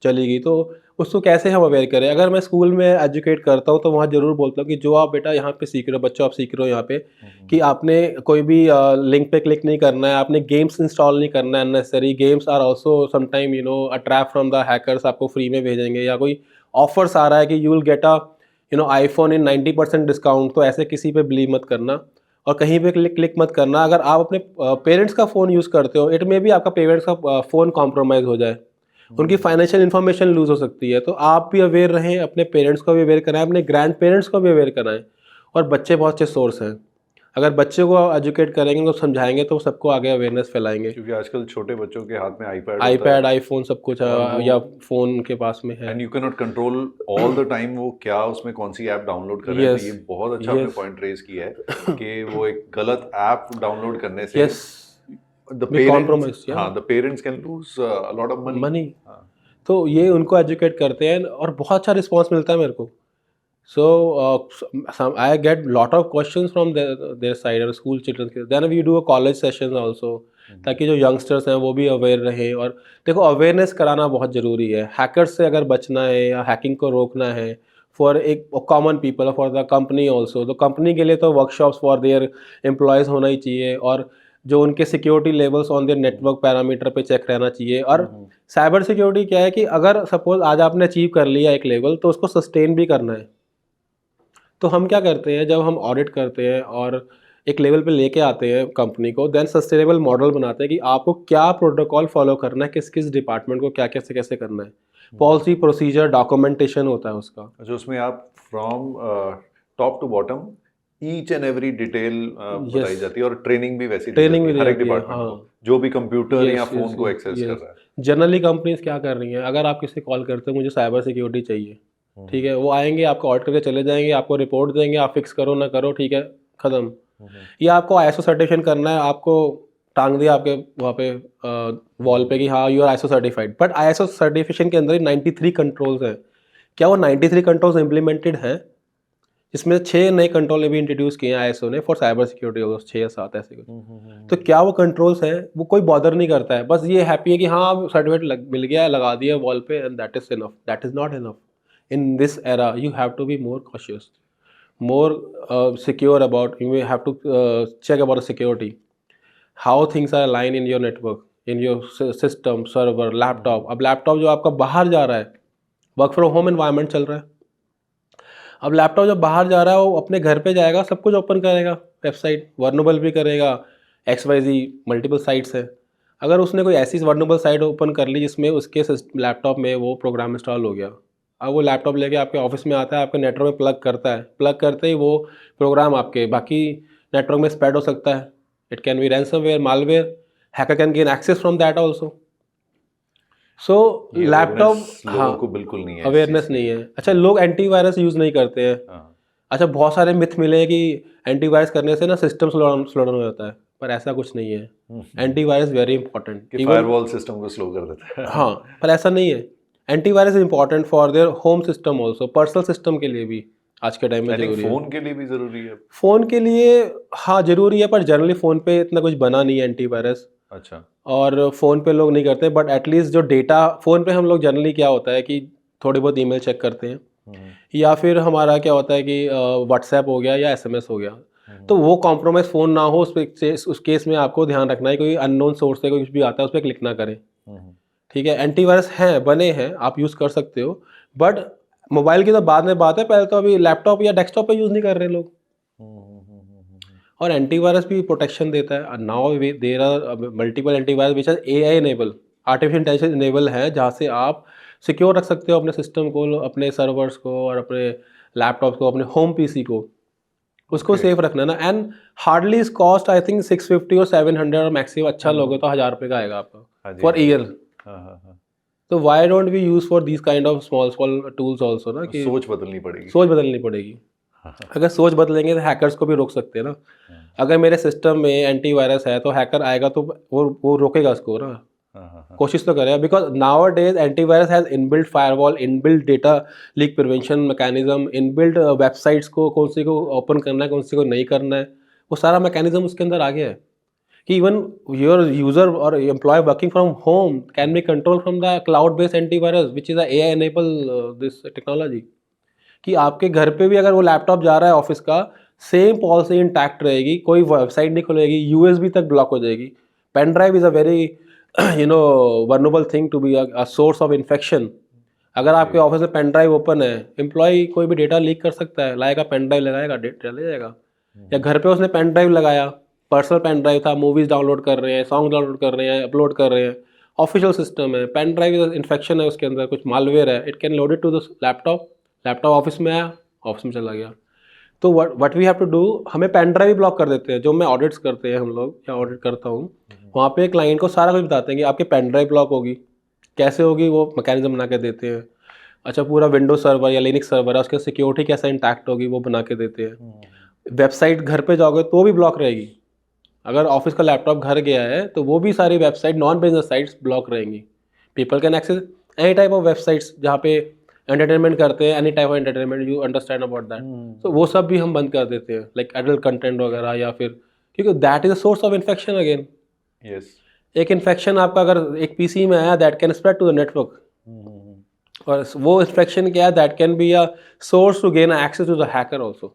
चली गई. तो उसको कैसे हम अवेयर करें. अगर मैं स्कूल में एजुकेट करता हूँ तो वहाँ ज़रूर बोलता हूँ कि जो आप बेटा यहाँ पे सीख रहे हो, बच्चों आप सीख रहे हो यहाँ पे, कि आपने कोई भी लिंक पे क्लिक नहीं करना है, आपने गेम्स इंस्टॉल नहीं करना है unnecessary. Games are also sometime a trap from the hackers, आपको फ्री में भेजेंगे, या कोई ऑफर्स आ रहा है कि you will get a iPhone in 90% discount, तो ऐसे किसी पे बिलीव मत करना और कहीं पे क्लिक मत करना. अगर आप अपने पेरेंट्स का फ़ोन यूज़ करते हो, इट मे बी आपका पेरेंट्स का फ़ोन कॉम्प्रोमाइज़ हो जाए, उनकी फाइनेंशियल इन्फॉर्मेशन लूज़ हो सकती है. तो आप भी अवेयर रहें, अपने पेरेंट्स को भी अवेयर कराएं, अपने ग्रैंड पेरेंट्स को भी अवेयर कराएं. और बच्चे बहुत अच्छे सोर्स हैं, अगर बच्चे को एजुकेट करेंगे, उनको समझाएंगे, तो सबको आगे अवेयरनेस फैलाएंगे. क्योंकि आजकल छोटे बच्चों के हाथ में iPad, iPhone सब कुछ या फ़ोन के पास में है. And you can not control all the time वो क्या उसमें कौन सी ऐप डाउनलोड कर रहे हैं. तो ये बहुत अच्छा आपने पॉइंट रेज किया है कि वो एक गलत ऐप डाउनलोड करने से the parents can lose a lot of money. तो ये उनको एजुकेट करते हैं और बहुत अच्छा रिस्पॉन्स मिलता है मेरे को. So I get lot of questions from their side or school children. Then we do a college sessions also, ताकि जो यंगस्टर्स हैं वो भी अवेयर रहें। और देखो अवेयरनेस कराना बहुत ज़रूरी है। हैकर्स से अगर बचना है या हैकिंग को रोकना है फॉर एक common people, for the company also, तो कंपनी के लिए तो वर्कशॉप्स फॉर देयर एम्प्लॉयज़ होना ही चाहिए, और जो उनके security levels on their network parameter पे चेक रहना चाहिए। और साइबर सिक्योरिटी क्या है कि अगर सपोज आज आपने अचीव कर लिया एक लेवल, तो उसको सस्टेन भी करना है। तो हम क्या करते हैं, जब हम ऑडिट करते हैं और एक लेवल पे लेके आते हैं कंपनी को, देन सस्टेनेबल मॉडल बनाते हैं कि आपको क्या प्रोटोकॉल फॉलो करना है, किस किस डिपार्टमेंट को क्या कैसे कैसे करना है। पॉलिसी प्रोसीजर डॉक्यूमेंटेशन होता है उसका। अच्छा, उसमें आप from top to bottom each and every detail बताई यस, जाती है, और ट्रेनिंग भी वैसी दी ट्रेनिंग जाती भी है दी हर एक जाती है। डिपार्टमेंट को, हाँ, जो भी कंप्यूटर या यस फोन यस को एक्सेस कर यस। रहा है। जनरली कंपनीज क्या कर रही हैं, अगर आप किसी कॉल करते हो मुझे साइबर सिक्योरिटी चाहिए, ठीक है, वो आएंगे आपको ऑडिट करके चले जाएंगे, आपको रिपोर्ट देंगे, आप फिक्स करो ना करो, ठीक है, ख़त्म। या आपको आईएसओ सर्टिफिकेशन करना है, आपको टांग दिया आपके वहाँ पे वॉल पे कि हाँ you are ISO certified, but ISO certification के अंदर ही 93 कंट्रोल्स हैं। क्या वो 93 कंट्रोल्स इम्प्लीमेंटेड हैं? इसमें 6 नए कंट्रोल भी इंट्रोड्यूस किए हैं आईएसओ ने फॉर साइबर सिक्योरिटी, 6 या 7 ऐसे कुछ। तो क्या वो कंट्रोल्स हैं? वो कोई बॉदर नहीं करता है, बस ये हैप्पी है कि हाँ सर्टिफिकेट मिल गया है, लगा दिया वॉल पे, and that is enough. That is not enough. In this era you have to be more cautious, more secure about, you may have to check about the security, how things are aligned in your network, in your system, server, laptop। अब laptop जो आपका बाहर जा रहा है, work from home environment चल रहा है, अब लैपटॉप जब बाहर जा रहा है वो अपने घर पे जाएगा, सब कुछ ओपन करेगा, वेबसाइट वर्नेबल भी करेगा, XYZ मल्टीपल साइट्स है। अगर उसने कोई ऐसी वर्नेबल साइट ओपन कर ली जिसमें उसके लैपटॉप में वो प्रोग्राम इंस्टॉल हो गया, अब वो लैपटॉप लेके आपके ऑफिस में आता है, आपके नेटवर्क में प्लग करता है, प्लग करते ही वो प्रोग्राम आपके बाकी नेटवर्क में स्प्रेड हो सकता है। It can be ransomware, malware, hacker can gain access from that also. So ये लैपटॉप, awareness हाँ, लोगों को बिल्कुल नहीं है इस अवेयरनेस चीज़ की। नहीं है। अच्छा, लोग एंटीवायरस यूज़ नहीं करते हैं। हाँ। अच्छा, बहुत सारे मिथ मिले हैं कि एंटीवायरस करने से ना सिस्टम स्लो डाउन हो जाता है, पर ऐसा कुछ नहीं है। एंटीवायरस वेरी इंपॉर्टेंट, कि इवन फायरवॉल सिस्टम को स्लो कर देता है। हाँ, पर ऐसा नहीं है। Antivirus important for their home system also, personal system के लिए भी आज के टाइम में आई थिंक जरूरी है। फोन के लिए भी जरूरी है। फ़ोन के लिए हाँ ज़रूरी है, पर जनरली फ़ोन पे इतना कुछ बना नहीं है एंटीवायरस, अच्छा। और फ़ोन पे लोग नहीं करते। बट एटलीस्ट जो डेटा फ़ोन पे हम लोग जनरली क्या होता है कि थोड़ी बहुत ईमेल चेक करते हैं, या फिर हमारा क्या होता है कि व्हाट्सएप हो गया या एसएमएस हो गया, तो वो कॉम्प्रोमाइज़ फ़ोन ना हो उस पे, उस केस में आपको ध्यान रखना है कोई अननोन सोर्स से कोई कुछ भी आता है उस पर क्लिक ना करें। ठीक है, एंटीवायरस हैं, बने हैं, आप यूज़ कर सकते हो, बट मोबाइल की तो बाद में बात है, पहले तो अभी लैपटॉप या डेस्कटॉप पे यूज़ नहीं कर रहे लोग। और एंटीवायरस भी प्रोटेक्शन देता है। Now there are multiple antivirus which are AI enable, artificial intelligence enable है, जहाँ से आप सिक्योर रख सकते हो अपने सिस्टम को, अपने सर्वर्स को, और अपने लैपटॉप को, अपने होम पीसी को, उसको सेफ रखना ना। And hardly is cost I think 650 और 700, और मैक्सिमम अच्छा लोगे तो 1000 रुपये का आएगा आपका फॉर ईयर। तो why don't we use for this kind of small small tools also ना, कि सोच बदलनी पड़ेगी। सोच बदलनी पड़ेगी। अगर सोच बदलेंगे तो हैकर्स को भी रोक सकते हैं ना। अगर मेरे सिस्टम में एंटीवायरस है तो हैकर आएगा तो वो रोकेगा उसको ना, कोशिश तो करेगा। Because now days antivirus has inbuilt firewall, inbuilt data leak prevention mechanism, inbuilt websites को कौन सी को ओपन करना है, कौन सी को नहीं करना है, वो सारा मैकेनिज्म उसके अंदर आ गया है कि इवन योर यूजर और employ working from home can be control from the cloud based antivirus which is AI enable this technology. कि आपके घर पे भी अगर वो लैपटॉप जा रहा है ऑफिस का, सेम पॉलिसी इंटैक्ट रहेगी, कोई वेबसाइट नहीं खुलेगी, USB तक ब्लॉक हो जाएगी। Pen drive is a very vulnerable thing to be a source of infection. अगर आपके ऑफिस में पेन ड्राइव ओपन है, एम्प्लॉय कोई भी डेटा लीक कर सकता है, लाएगा पेन ड्राइव लगाएगा, डेटा ले जाएगा। या घर पे उसने पेन ड्राइव लगाया, पर्सनल पेन ड्राइव था, मूवीज़ डाउनलोड कर रहे हैं, सॉन्ग डाउनलोड कर रहे हैं, अपलोड कर रहे हैं, ऑफिशियल सिस्टम है, पेन ड्राइव इन्फेक्शन है, उसके अंदर कुछ मालवेयर है, it can load it to the laptop, laptop office में आया, ऑफिस में चला गया। तो what we have to do, हमें पेन ड्राइव ब्लॉक कर देते हैं। जो मैं ऑडिट्स करते हैं हम लोग, या ऑडिट करता हूँ, वहाँ पे क्लाइंट को सारा कुछ बताते हैं कि आपकी पेन ड्राइव ब्लॉक होगी, कैसे होगी, वो मैकेनिज्म बना के देते हैं। अच्छा, पूरा विंडोज सर्वर या लिनक्स सर्वर है, उसके सिक्योरिटी कैसे इंटैक्ट होगी वो बना के देते हैं। वेबसाइट घर पे जाओगे तो भी ब्लॉक रहेगी। अगर ऑफिस का लैपटॉप घर गया है तो वो भी सारी website, non business sites block रहेंगी। People can access any type of websites जहाँ पे एंटरटेनमेंट करते हैं, any type of entertainment, you understand about that. तो वो सब भी हम बंद कर देते हैं, लाइक एडल्ट कंटेंट वगैरह, या फिर क्योंकि that is a source of infection again. Yes. एक इन्फेक्शन आपका अगर एक पीसी में आया, that can spread to the network, और वो इन्फेक्शन क्या है, that can be a source to gain access to the hacker also.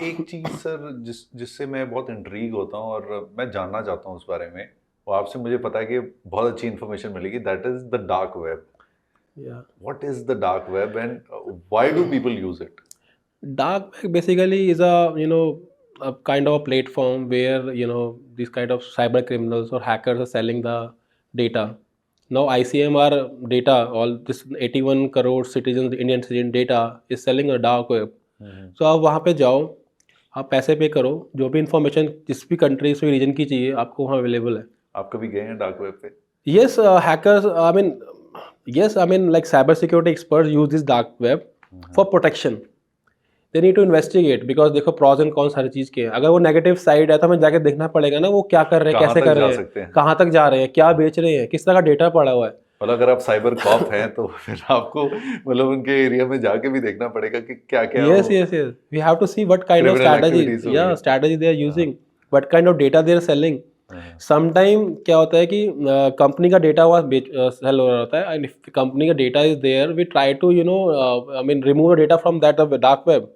एक चीज सर जिससे मैं बहुत इंट्रीग होता हूँ और मैं जानना चाहता हूँ उस बारे में, वो आपसे मुझे पता है कि बहुत अच्छी इन्फॉर्मेशन मिलेगी, that is the dark web. What is the dark web and why do people use it? Dark web basically is a kind of a platform where these kind of cyber criminals or hackers are selling the data. Now ICMR data, all this 81 crore citizens, Indian citizen data is selling a dark web. So आप वहाँ पे जाओ, आप पैसे पे करो, जो भी इंफॉर्मेशन जिस भी कंट्री से रीजन की चाहिए आपको वहाँ अवेलेबल है। आप कभी गए हैं डार्क वेब पे? Yes, hackers, I mean, like cyber security experts use this dark web for protection. They need to investigate, because देखो प्रॉज एंड कॉन्स हर चीज़ के हैं। अगर वो नेगेटिव साइड है तो हमें जाके देखना पड़ेगा ना, वो क्या कर रहे हैं, कहाँ कैसे तक कर जा रहे सकते हैं, हैं? कहाँ तक जा रहे हैं, क्या बेच रहे हैं, किस तरह का डेटा पड़ा हुआ है। और अगर आप साइबर कॉप हैं तो फिर आपको मतलब उनके एरिया में जाके भी देखना पड़ेगा कि क्या क्या Yes, yes, yes. We have to see what kind of criminal strategy, activities हो yeah, गई। strategy they are using, what kind of data they are selling. Sometime क्या होता है कि कंपनी का डेटा वहाँ सेल हो रहा होता है, एंड इफ कंपनी का data is there, we try to I mean remove data from that dark web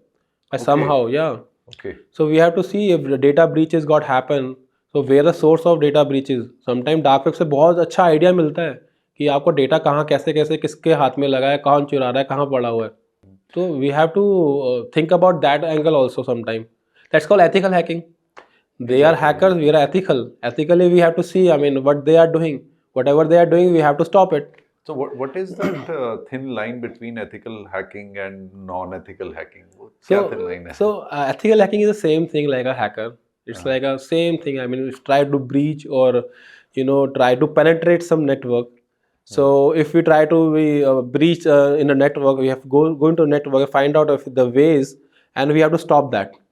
by somehow, yeah. Okay. So we have to see if the data breaches got happen. So where the source of data breaches. Sometimes dark web से बहुत अच्छा idea मिलता है कि आपको data कहाँ कैसे कैसे किसके हाथ में लगा है, कौन चुरा रहा है, कहाँ पड़ा हुआ है। तो we have to think about that angle also sometime. That's called ethical hacking. They are hackers, we are ethical. Ethically we have to see, I mean, what they are doing. Whatever they are doing, we have to stop it. So what is that thin line between ethical hacking and non-ethical hacking? वो क्या thin line है? So ethical hacking is the same thing like a hacker. It's like a same thing. I mean, it's try to breach or try to penetrate some network. So if we try to breach in a network, we have to go into a network, find out of the ways, and we have to stop that.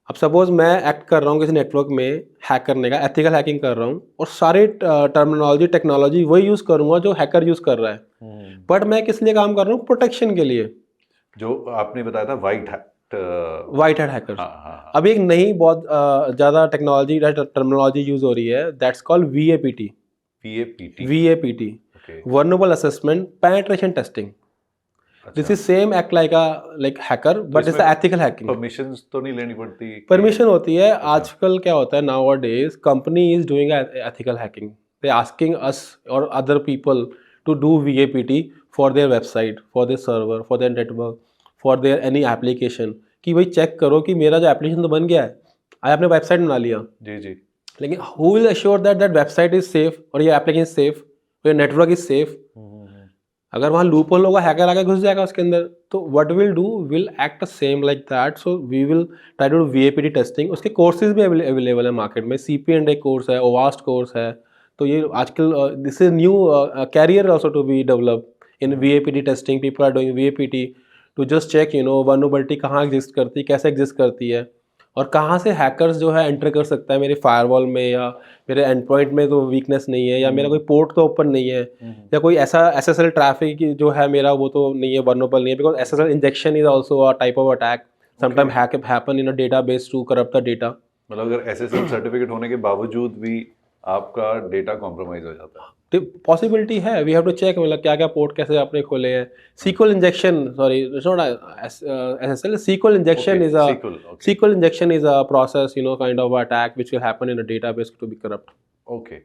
अब suppose मैं act कर रहा हूँ किसी network में hack करने का, ethical hacking कर रहा हूँ, और सारे टर्मिनोलॉजी टेक्नोलॉजी वही यूज़ करूँगा जो हैकर यूज़ कर रहा है, बट मैं किस लिए काम कर रहा हूँ, प्रोटेक्शन के लिए। जो आपने बताया था वाइट हैट हैकर्स। अभी एक नई बहुत ज़्यादा टेक्नोलॉजी टर्मिनोलॉजी यूज़ हो रही है, that's called VAPT। VAPT, vulnerable assessment penetration testing. This is same act like hacker, but it's ethical hacking. Permissions तो नहीं लेनी पड़ती? परमिशन होती है। आजकल क्या होता है, nowadays company is doing ethical hacking, they asking us और other people to do VAPT for their website, for their server, for their network, for their any application, कि भाई चेक करो कि मेरा जो एप्लीकेशन तो बन गया है, आज आपने वेबसाइट बना लिया जी जी, लेकिन who will assure that that website is safe और ये एप्लीकेशन सेफ, ये नेटवर्क इज सेफ। अगर वहाँ लूप होल होगा, हैकर आके घुस जाएगा उसके अंदर, तो what will do, will act same like that. So we will try to do VAPT testing. उसके कोर्सेज भी अवेलेबल है मार्केट में, CP&A कोर्स है, OWAST कोर्स है। तो ये आजकल this is new career also to be develop in VAPT testing. People are doing VAPT to just check vulnerability कहाँ एग्जिस्ट करती है, कैसे एग्जिस्ट करती है, और कहाँ से हैकर्स जो है एंटर कर सकता है मेरे फायरवॉल में, या मेरे एंड पॉइंट में तो वीकनेस नहीं है, या मेरा कोई पोर्ट तो ओपन नहीं है, या कोई ऐसा SSL ट्रैफिक जो है मेरा वो तो नहीं है, वर्नेबल नहीं है, because SSL injection is also a type of attack. Sometime happen in a database to corrupt the data. मतलब अगर SSL सर्टिफिकेट होने के बावजूद भी आपका डेटा कॉम्प्रोमाइज हो जाता है, पॉसिबिलिटी है। वी हैव टू चेक, मतलब क्या क्या पोर्ट कैसे आपने खोले हैं। SQL injection, sorry it's not SSL, SQL injection is a SQL injection is a process, kind of attack which will happen in a database to be corrupt. Okay.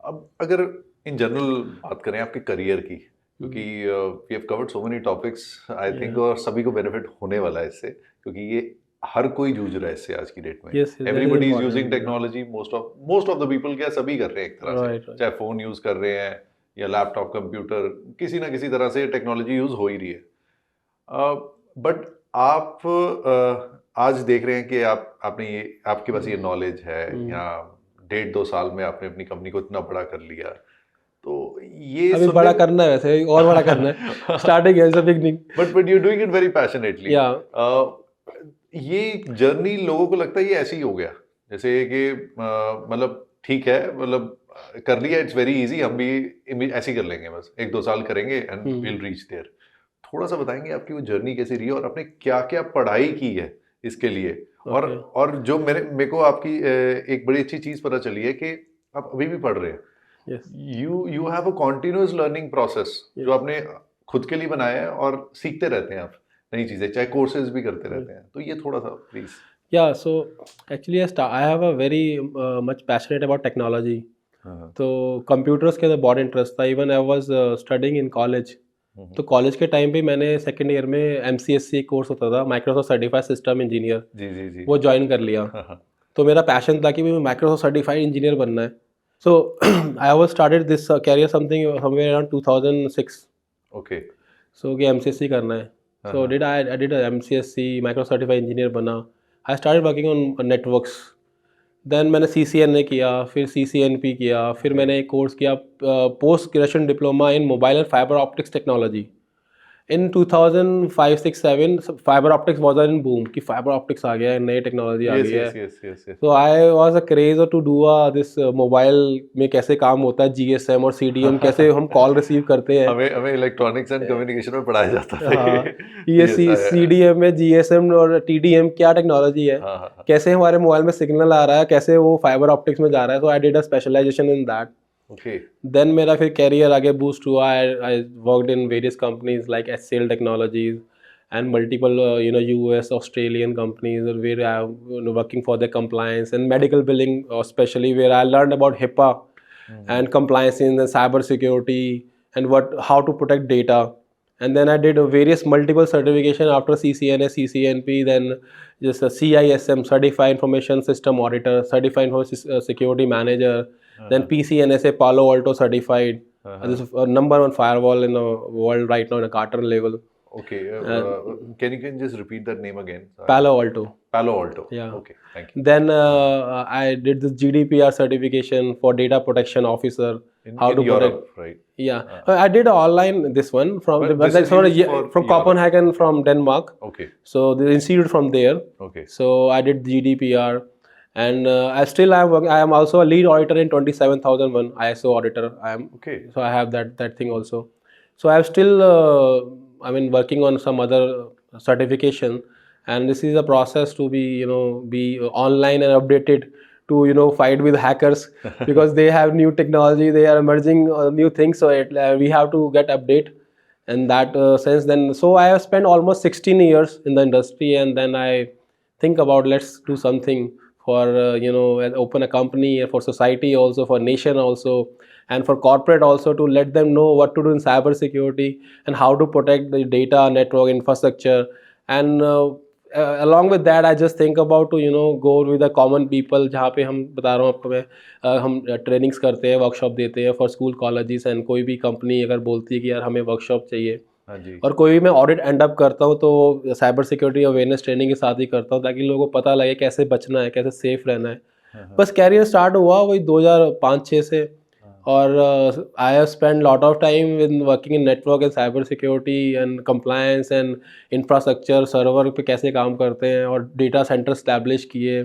अब अगर in general बात करें आपके career की, क्योंकि we have covered so many topics I think, और सभी को बेनिफिट होने वाला है इससे, क्योंकि ये हर कोई जूझ रहा है इससे आज की डेट में। Everybody is using technology, most of the people, क्या सभी कर रहे हैं एक तरह से, चाहे फोन यूज कर रहे हैं या लैपटॉप, कंप्यूटर, किसी ना किसी तरह से टेक्नोलॉजी यूज हो ही रही है। बट आप आज देख रहे हैं कि आपने ये, आपके पास ये नॉलेज है, या 1.5-2 साल में आपने अपनी कंपनी को इतना बड़ा कर लिया, तो ये अभी बड़ा करना है, वैसे और बड़ा करना है। स्टार्टिंग है, it's beginning, but you are doing it very passionately. ये जर्नी लोगों को लगता है ये ऐसे ही हो गया, जैसे कि मतलब ठीक है, मतलब कर लिया, इट्स वेरी इजी, हम भी ऐसे ही कर लेंगे, बस 1-2 साल करेंगे एंड विल रीच देयर। थोड़ा सा बताएंगे आपकी वो जर्नी कैसी रही है और आपने क्या क्या पढ़ाई की है इसके लिए। और ओके। और जो मेरे को आपकी एक बड़ी अच्छी चीज पता चली है कि आप अभी भी पढ़ रहे हैं। Yes. You have a continuous learning process जो यस। आपने खुद के लिए बनाया है और सीखते रहते हैं आप नई चीजें, चाहे कोर्सेज भी करते रहते हैं, तो ये थोड़ा सा please. Yeah, so actually I have a very much passionate about technology. हाँ तो कंप्यूटर्स के अंदर बहुत इंटरेस्ट था। Even I was studying in college. हाँ तो कॉलेज के टाइम पे मैंने सेकंड ईयर में MCSC कोर्स होता था, माइक्रोसॉफ्ट सर्टिफाइड सिस्टम इंजीनियर, जी जी जी। वो ज्वाइन कर लिया। हाँ हाँ तो मेरा पैशन था कि मुझे माइक्रोसॉफ्ट सर्टिफाइड इंजीनियर बनना है। So I was started this career something somewhere around 2006। Okay. So कि MCSC करना है। हाँ सो हाँ I did MCSC, micro certified engineer बना। I started working on networks. Then मैंने CCNA किया, फिर CCNP किया, फिर ओके। मैंने एक कोर्स किया post graduation diploma in mobile and fiber optics technology. In 2005 6 7 fiber optics was in boom कि फाइबर ऑप्टिक्स आ गया है, नई टेक्नोलॉजी आ गई यस है। Yes yes yes yes. तो I was a craze to do this mobile में कैसे काम होता है, GSM और CDM कैसे हम कॉल रिसीव करते हैं। हमें हमें इलेक्ट्रॉनिक्स एंड कम्युनिकेशन में पढ़ाया जाता था हाँ, ये ये CDM में GSM और TDM क्या टेक्नोलॉजी है, हाँ हाँ कैसे हमारे मोबाइल में सिग्नल आ रहा है, कैसे वो फाइबर ऑप्टिक्स में जा रहा है। तो I did a specialization in that. Okay. Then मेरा फिर कैरियर आगे बूस्ट हुआ। I worked in various companies like HCL technologies and multiple US Australian companies where I'm working for the compliance and medical billing, especially where I learned about HIPAA and compliance in the cyber security and how to protect data. And then I did various multiple certification after CCNA, CCNP, then just a CISM, Certified Information System Auditor, Certified Information Security Manager, then PCNSA, Palo Alto Certified. This is number one firewall in the world right now in a Gartner level. Okay, Uh, can just repeat that name again? Palo Alto. Palo Alto. Yeah. Okay, thank you. Then I did this GDPR certification for data protection officer. How In to Europe, protect. right? Yeah, I did online this one from But but this that's is not used for from Europe. Copenhagen from Denmark. Okay, So the institute from there. okay. So I did GDPR, and I still am working. I am also a lead auditor in 27001 ISO auditor. I am Okay. so I have that thing also. So I am still I mean working on some other certification, and this is a process to be be online and updated to fight with hackers because they have new technology, they are emerging new things, so we have to get update in that sense. Then so I have spent almost 16 years in the industry, and then I think about let's do something for open a company for society also, for nation also, and for corporate also, to let them know what to do in cyber security and how to protect the data network infrastructure. And along with that I just think about to go with the common people, जहाँ पे हम बता रहा हूँ आपको मैं हम trainings करते हैं, वर्कशॉप देते हैं फॉर स्कूल कॉलेजेस, एंड कोई भी कंपनी अगर बोलती है कि यार हमें वर्कशॉप चाहिए, हाँ जी। और कोई भी मैं ऑडिट एंड अप करता हूँ तो साइबर सिक्योरिटी अवेयरनेस ट्रेनिंग के साथ ही करता हूँ, ताकि लोगों को पता लगे कैसे बचना है, कैसे सेफ रहना है। बस कैरियर स्टार्ट हुआ वही 2005-6 से, और I have spend lot of time with working in network and cyber security and compliance and infrastructure, server पे कैसे काम करते हैं, और डेटा सेंटर स्टैब्लिश किए,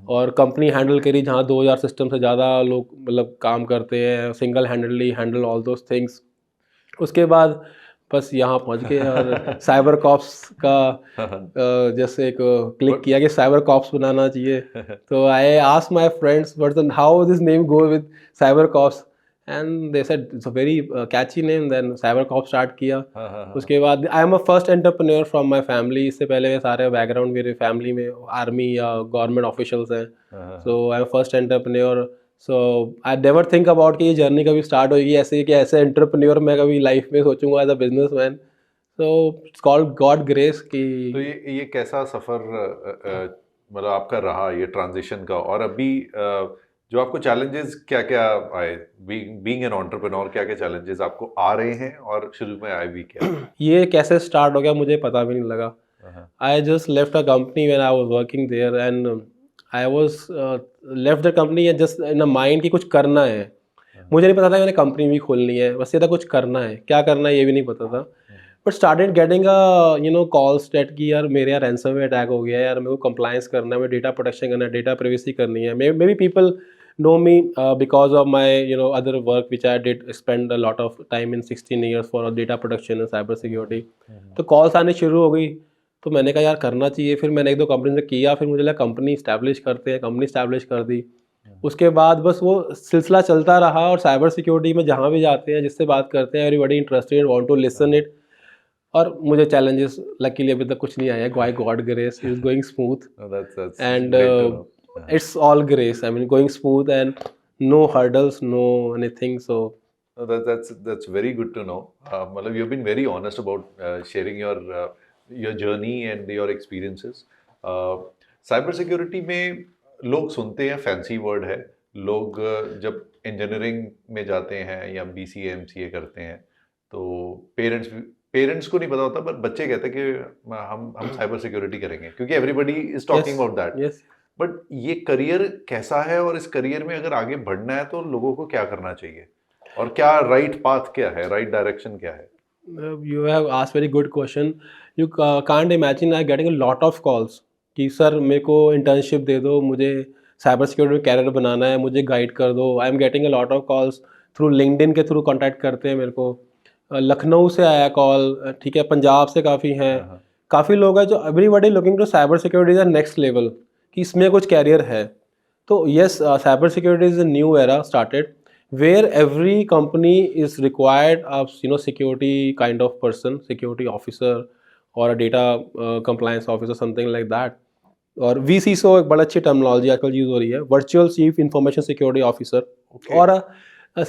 और कंपनी हैंडल करी जहाँ 2000 सिस्टम से ज़्यादा लोग मतलब काम करते हैं, single हैंडली handle all those things. उसके बाद बस यहाँ पहुँच गए, और साइबर कॉप्स का जैसे एक क्लिक किया कि साइबर कॉप्स बनाना चाहिए। तो I asked my friends what how this name go with cyber cops, and they said it's a very catchy name. Then cyber cop start किया। उसके बाद I am a first entrepreneur from my family. इससे पहले सारे background मेरे family में army या government officials हैं, so I am first entrepreneur. So I never think about कि ये जर्नी कभी स्टार्ट होगी ऐसे कि ऐसे एंटरप्रेन्योर मैं कभी लाइफ में सोचूंगा as a businessman. So it's called god grace कि तो ये कैसा सफर मतलब आपका रहा ये ट्रांजिशन का, और अभी जो आपको चैलेंजेस क्या क्या आए बीइंग एन एंटरप्रेन्योर, क्या क्या चैलेंजेस आपको आ रहे हैं और शुरू में आए भी क्या? ये कैसे स्टार्ट हो गया मुझे पता भी नहीं लगा। I just left a company when I was working there, and I was left the company just in a mind कि कुछ करना है। मुझे नहीं पता था मैंने कंपनी भी खोलनी है, बस ये था कुछ करना है, क्या करना है ये भी नहीं पता था। But started getting calls that कि यार मेरे यहाँ रैंसमवेयर अटैक हो गया है, यार मेरे को कंप्लायंस करना है, मेरे डेटा प्रोटेक्शन करना है, डेटा प्राइवेसी करनी है। May be people know me because of my other work which I did spend a lot of time in 16 years for data protection and cyber security. तो calls आने शुरू हो गई, तो मैंने कहा यार करना चाहिए। फिर मैंने एक दो कंपनी से किया, फिर मुझे लगा कंपनी इस्टेब्लिश करते हैं, कंपनी इस्टेब्लिश कर दी। उसके बाद बस वो सिलसिला चलता रहा, और साइबर सिक्योरिटी में जहाँ भी जाते हैं, जिससे बात करते हैं, everybody interested, want to listen it. और मुझे चैलेंजेस लकीली अभी तक कुछ नहीं आया, by god grace is going smooth and it's all grace. I mean, going smooth and no hurdles, no anything. So That's very good to know. मतलब you've been very honest about sharing your journey and your experiences. Cyber security में लोग सुनते हैं fancy word है, लोग जब engineering में जाते हैं या BCA MCA करते हैं तो पेरेंट्स को नहीं पता होता, पर बच्चे कहते हैं कि हम साइबर सिक्योरिटी करेंगे क्योंकि everybody is talking about that. yes, but ये करियर कैसा है, और इस करियर में अगर आगे बढ़ना है तो लोगों को क्या करना चाहिए, और क्या राइट पाथ क्या है, राइट डायरेक्शन क्या है? you have asked very good question. You can't imagine I getting a lot of calls कि सर मेरे को इंटर्नशिप दे दो, मुझे साइबर सिक्योरिटी में कैरियर बनाना है, मुझे गाइड कर दो। I am getting a lot of calls through LinkedIn के थ्रू कांटेक्ट करते हैं मेरे को। लखनऊ से आया कॉल, ठीक है, पंजाब से काफ़ी हैं, काफ़ी लोग हैं जो everybody looking to cyber security is next level, कि इसमें कुछ कैरियर है। तो yes, cyber security is a new era started where every company is required of security kind of person, security officer or a data compliance officer, something like that. और VCISO एक बड़ा अच्छी terminology आजकल use हो रही है, virtual chief information security officer, और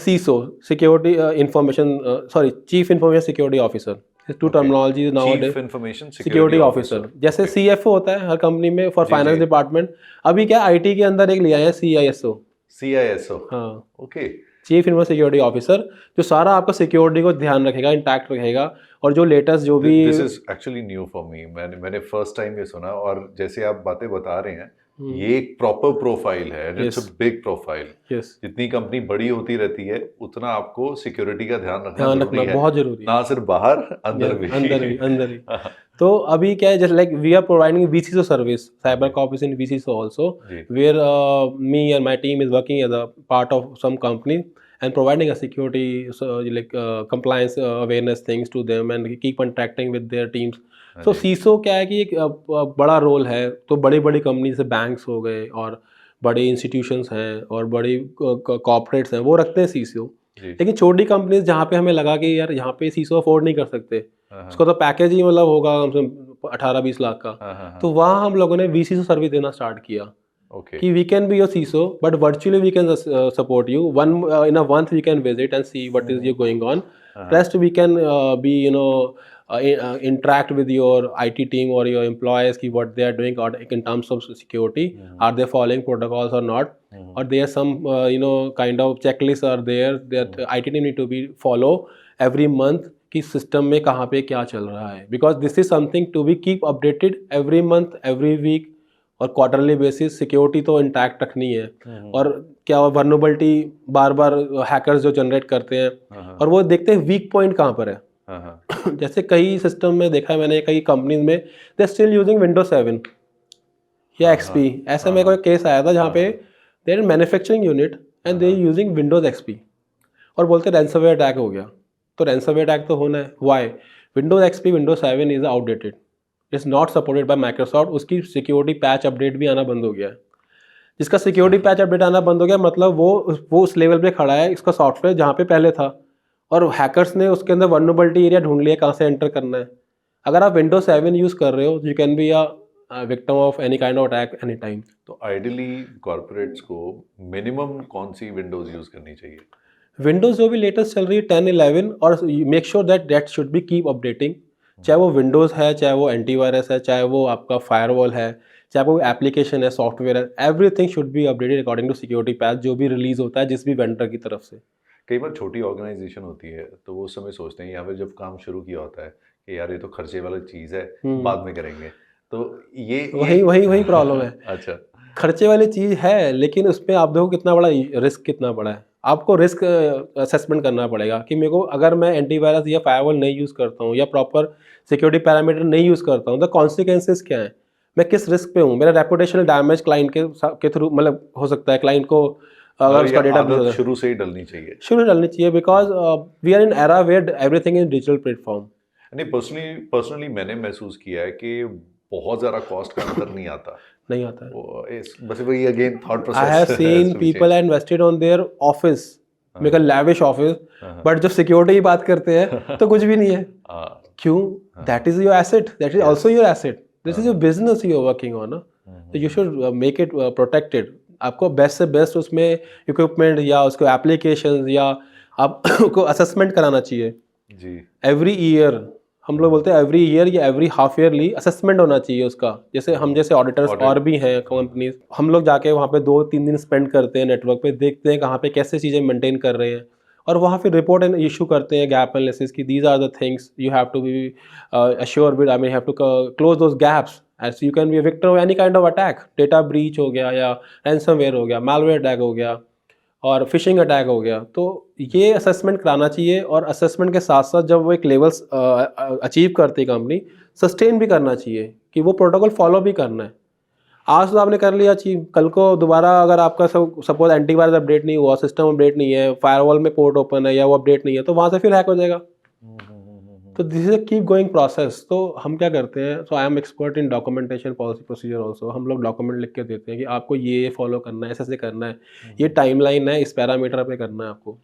CISO security information sorry chief information security officer. To terminology nowadays. Chief information security officer जैसे CFO होता है हर कंपनी में फॉर फाइनेंस डिपार्टमेंट, अभी क्या IT के अंदर एक लिया है CISO। हाँ, okay. Chief information security officer, जो सारा आपका सिक्योरिटी को ध्यान रखेगा, इंटैक्ट रखेगा, और जो लेटेस्ट जो भी this is actually new for me, मैंने फर्स्ट टाइम ये सुना, और जैसे आप बातें बता रहे हैं ये एक प्रॉपर प्रोफाइल है, इट्स अ बिग प्रोफाइल। जितनी कंपनी बड़ी होती रहती है उतना आपको सिक्योरिटी का ध्यान रखना बहुत जरूरी है, ना सिर्फ बाहर, अंदर भी। तो अभी क्या है, just like we are providing VCISO service, cyber cop is in VCISO also, where me and my team is working as a part of some company and providing a security compliance awareness things to them and keep contacting with their teams. So CISO क्या है कि एक बड़ा role है, तो बड़ी बड़ी company जैसे बैंक्स हो गए और बड़े इंस्टीट्यूशंस हैं और बड़ी कॉर्पोरेट्स हैं, वो रखते हैं CISO। लेकिन छोटी कंपनीज जहाँ पे हमें लगा कि यार यहाँ पे CISO अफोर्ड नहीं कर सकते, उसका तो पैकेज ही मतलब होगा कम से कम 18-20 लाख का, तो वहाँ हम लोगों ने VCISO सर्विस देना स्टार्ट किया। कि we can be your CISO, but virtually we can support you. In a month we can visit and see what is going on. Rest we can be interact with your IT team or your employees, ki what they are doing in terms of security. Are they following protocols or not? Or there are some kind of checklists are there that IT team need to be follow every month कि system में कहाँ पे क्या चल रहा है, because this is something to be keep updated every month, every week और quarterly basis. Security तो इंटैक्ट रखनी है, और क्या वल्नरेबिलिटी बार बार हैकर्स जो जनरेट करते हैं, और वो देखते हैं वीक पॉइंट कहाँ पर है। जैसे कई सिस्टम में देखा है मैंने, कई कंपनीज में दे स्टिल यूजिंग Windows 7 या XP। ऐसा मेरे को एक केस आया था जहाँ पे there manufacturing unit and they using Windows XP, और बोलते रैंसमवेयर अटैक हो गया। तो रैंसमवेयर अटैक तो होना है, why? Windows XP Windows 7 is outdated, it's not supported by Microsoft. उसकी सिक्योरिटी पैच अपडेट भी आना बंद हो गया है। जिसका सिक्योरिटी पैच अपडेट आना बंद हो गया, मतलब वो उस लेवल पे खड़ा है इसका सॉफ्टवेयर जहाँ पे पहले था, और हैकर्स ने उसके अंदर वल्नरेबिलिटी एरिया ढूंढ लिया कहाँ से एंटर करना है। अगर आप Windows 7 यूज़ कर रहे हो, you can be a victim of any kind of attack any time. तो आइडियली कॉर्पोरेट्स को मिनिमम कौन सी विंडोज यूज़ करनी चाहिए? विंडोज़ जो भी लेटेस्ट चल रही है 10, 11, और make sure that should be keep updating. चाहे वो विंडोज़ है, चाहे वो एंटीवायरस है, चाहे वो आपका फायरवॉल है, चाहे वो एप्लीकेशन है, सॉफ्टवेयर है, everything should be updated according to security patch जो भी रिलीज होता है जिस भी वेंडर की तरफ से। कई बार छोटी ऑर्गेनाइजेशन होती है तो वो उस समय सोचते हैं, या फिर जब काम शुरू किया होता है कि यार ये तो खर्चे वाली चीज़ है, बाद में करेंगे, तो ये वही प्रॉब्लम है। अच्छा, खर्चे वाली चीज़ है, लेकिन उसमें आप देखो कितना बड़ा रिस्क, कितना बड़ा है। आपको रिस्क असेसमेंट करना पड़ेगा कि मेरे को, अगर मैं एंटीवायरस या फायरवॉल नहीं यूज़ करता हूँ या प्रॉपर सिक्योरिटी पैरामीटर नहीं यूज़ करता हूँ, तो कॉन्सिक्वेंसेस क्या हैं, मैं किस रिस्क पे हूँ, मेरा रेपुटेशनल डैमेज क्लाइंट के थ्रू मतलब हो सकता है, क्लाइंट को अगर उसका डेटा ब्रीच होता है शुरू से ही डलनी चाहिए। शुरू डालनी चाहिए, because we are in era where everything is digital platform. नहीं, पर्सनली मैंने महसूस किया है कि बहुत ज़्यादा कॉस्ट का अंतर नहीं आता। नहीं आता है। बस वही again thought process I have seen people invested on their office, make a lavish office, but जब सिक्योरिटी की बात करते हैं तो कुछ भी नहीं है। क्यों? That is your asset, that is also your asset, this is your business you are working on, तो you should make it protected. आपको बेस्ट से बेस्ट उसमें इक्विपमेंट या उसको एप्लीकेशन या आपको असेसमेंट कराना चाहिए जी। Every year. हम लोग बोलते हैं एवरी ईयर या एवरी हाफ ईयरली असेसमेंट होना चाहिए उसका। जैसे हम जैसे ऑडिटर्स और भी हैं कंपनीज, हम लोग जाके वहाँ पे 2-3 दिन स्पेंड करते हैं नेटवर्क पे, देखते हैं कहाँ पे कैसे चीज़ें मेंटेन कर रहे हैं, और वहाँ फिर रिपोर्ट इशू करते हैं, गैप एनालिसिस की, these are the things you have to be assure with, I mean have to close those gaps as you can be a victim of any kind of attack. Data breach हो गया या ransomware हो गया, malware attack हो गया और phishing attack हो गया, तो ये असेसमेंट कराना चाहिए। और असेसमेंट के साथ साथ जब वो एक लेवल्स अचीव करती है कंपनी, सस्टेन भी करना चाहिए कि वो प्रोटोकॉल फॉलो भी करना है। आज तो आपने कर लिया अचीव, कल को दोबारा अगर आपका सपोज एंटीवायरस अपडेट नहीं हुआ, सिस्टम अपडेट नहीं है, फायरवॉल में पोर्ट ओपन है या वो अपडेट नहीं है, तो वहाँ से फिर हैक हो जाएगा। तो this is a keep going process. तो हम क्या करते हैं, so I am expert in documentation policy procedure also. हम लोग डॉक्यूमेंट लिख के देते हैं कि आपको ये फॉलो करना है, ऐसे करना है, ये टाइमलाइन है, इस पैरामीटर पे करना है आपको।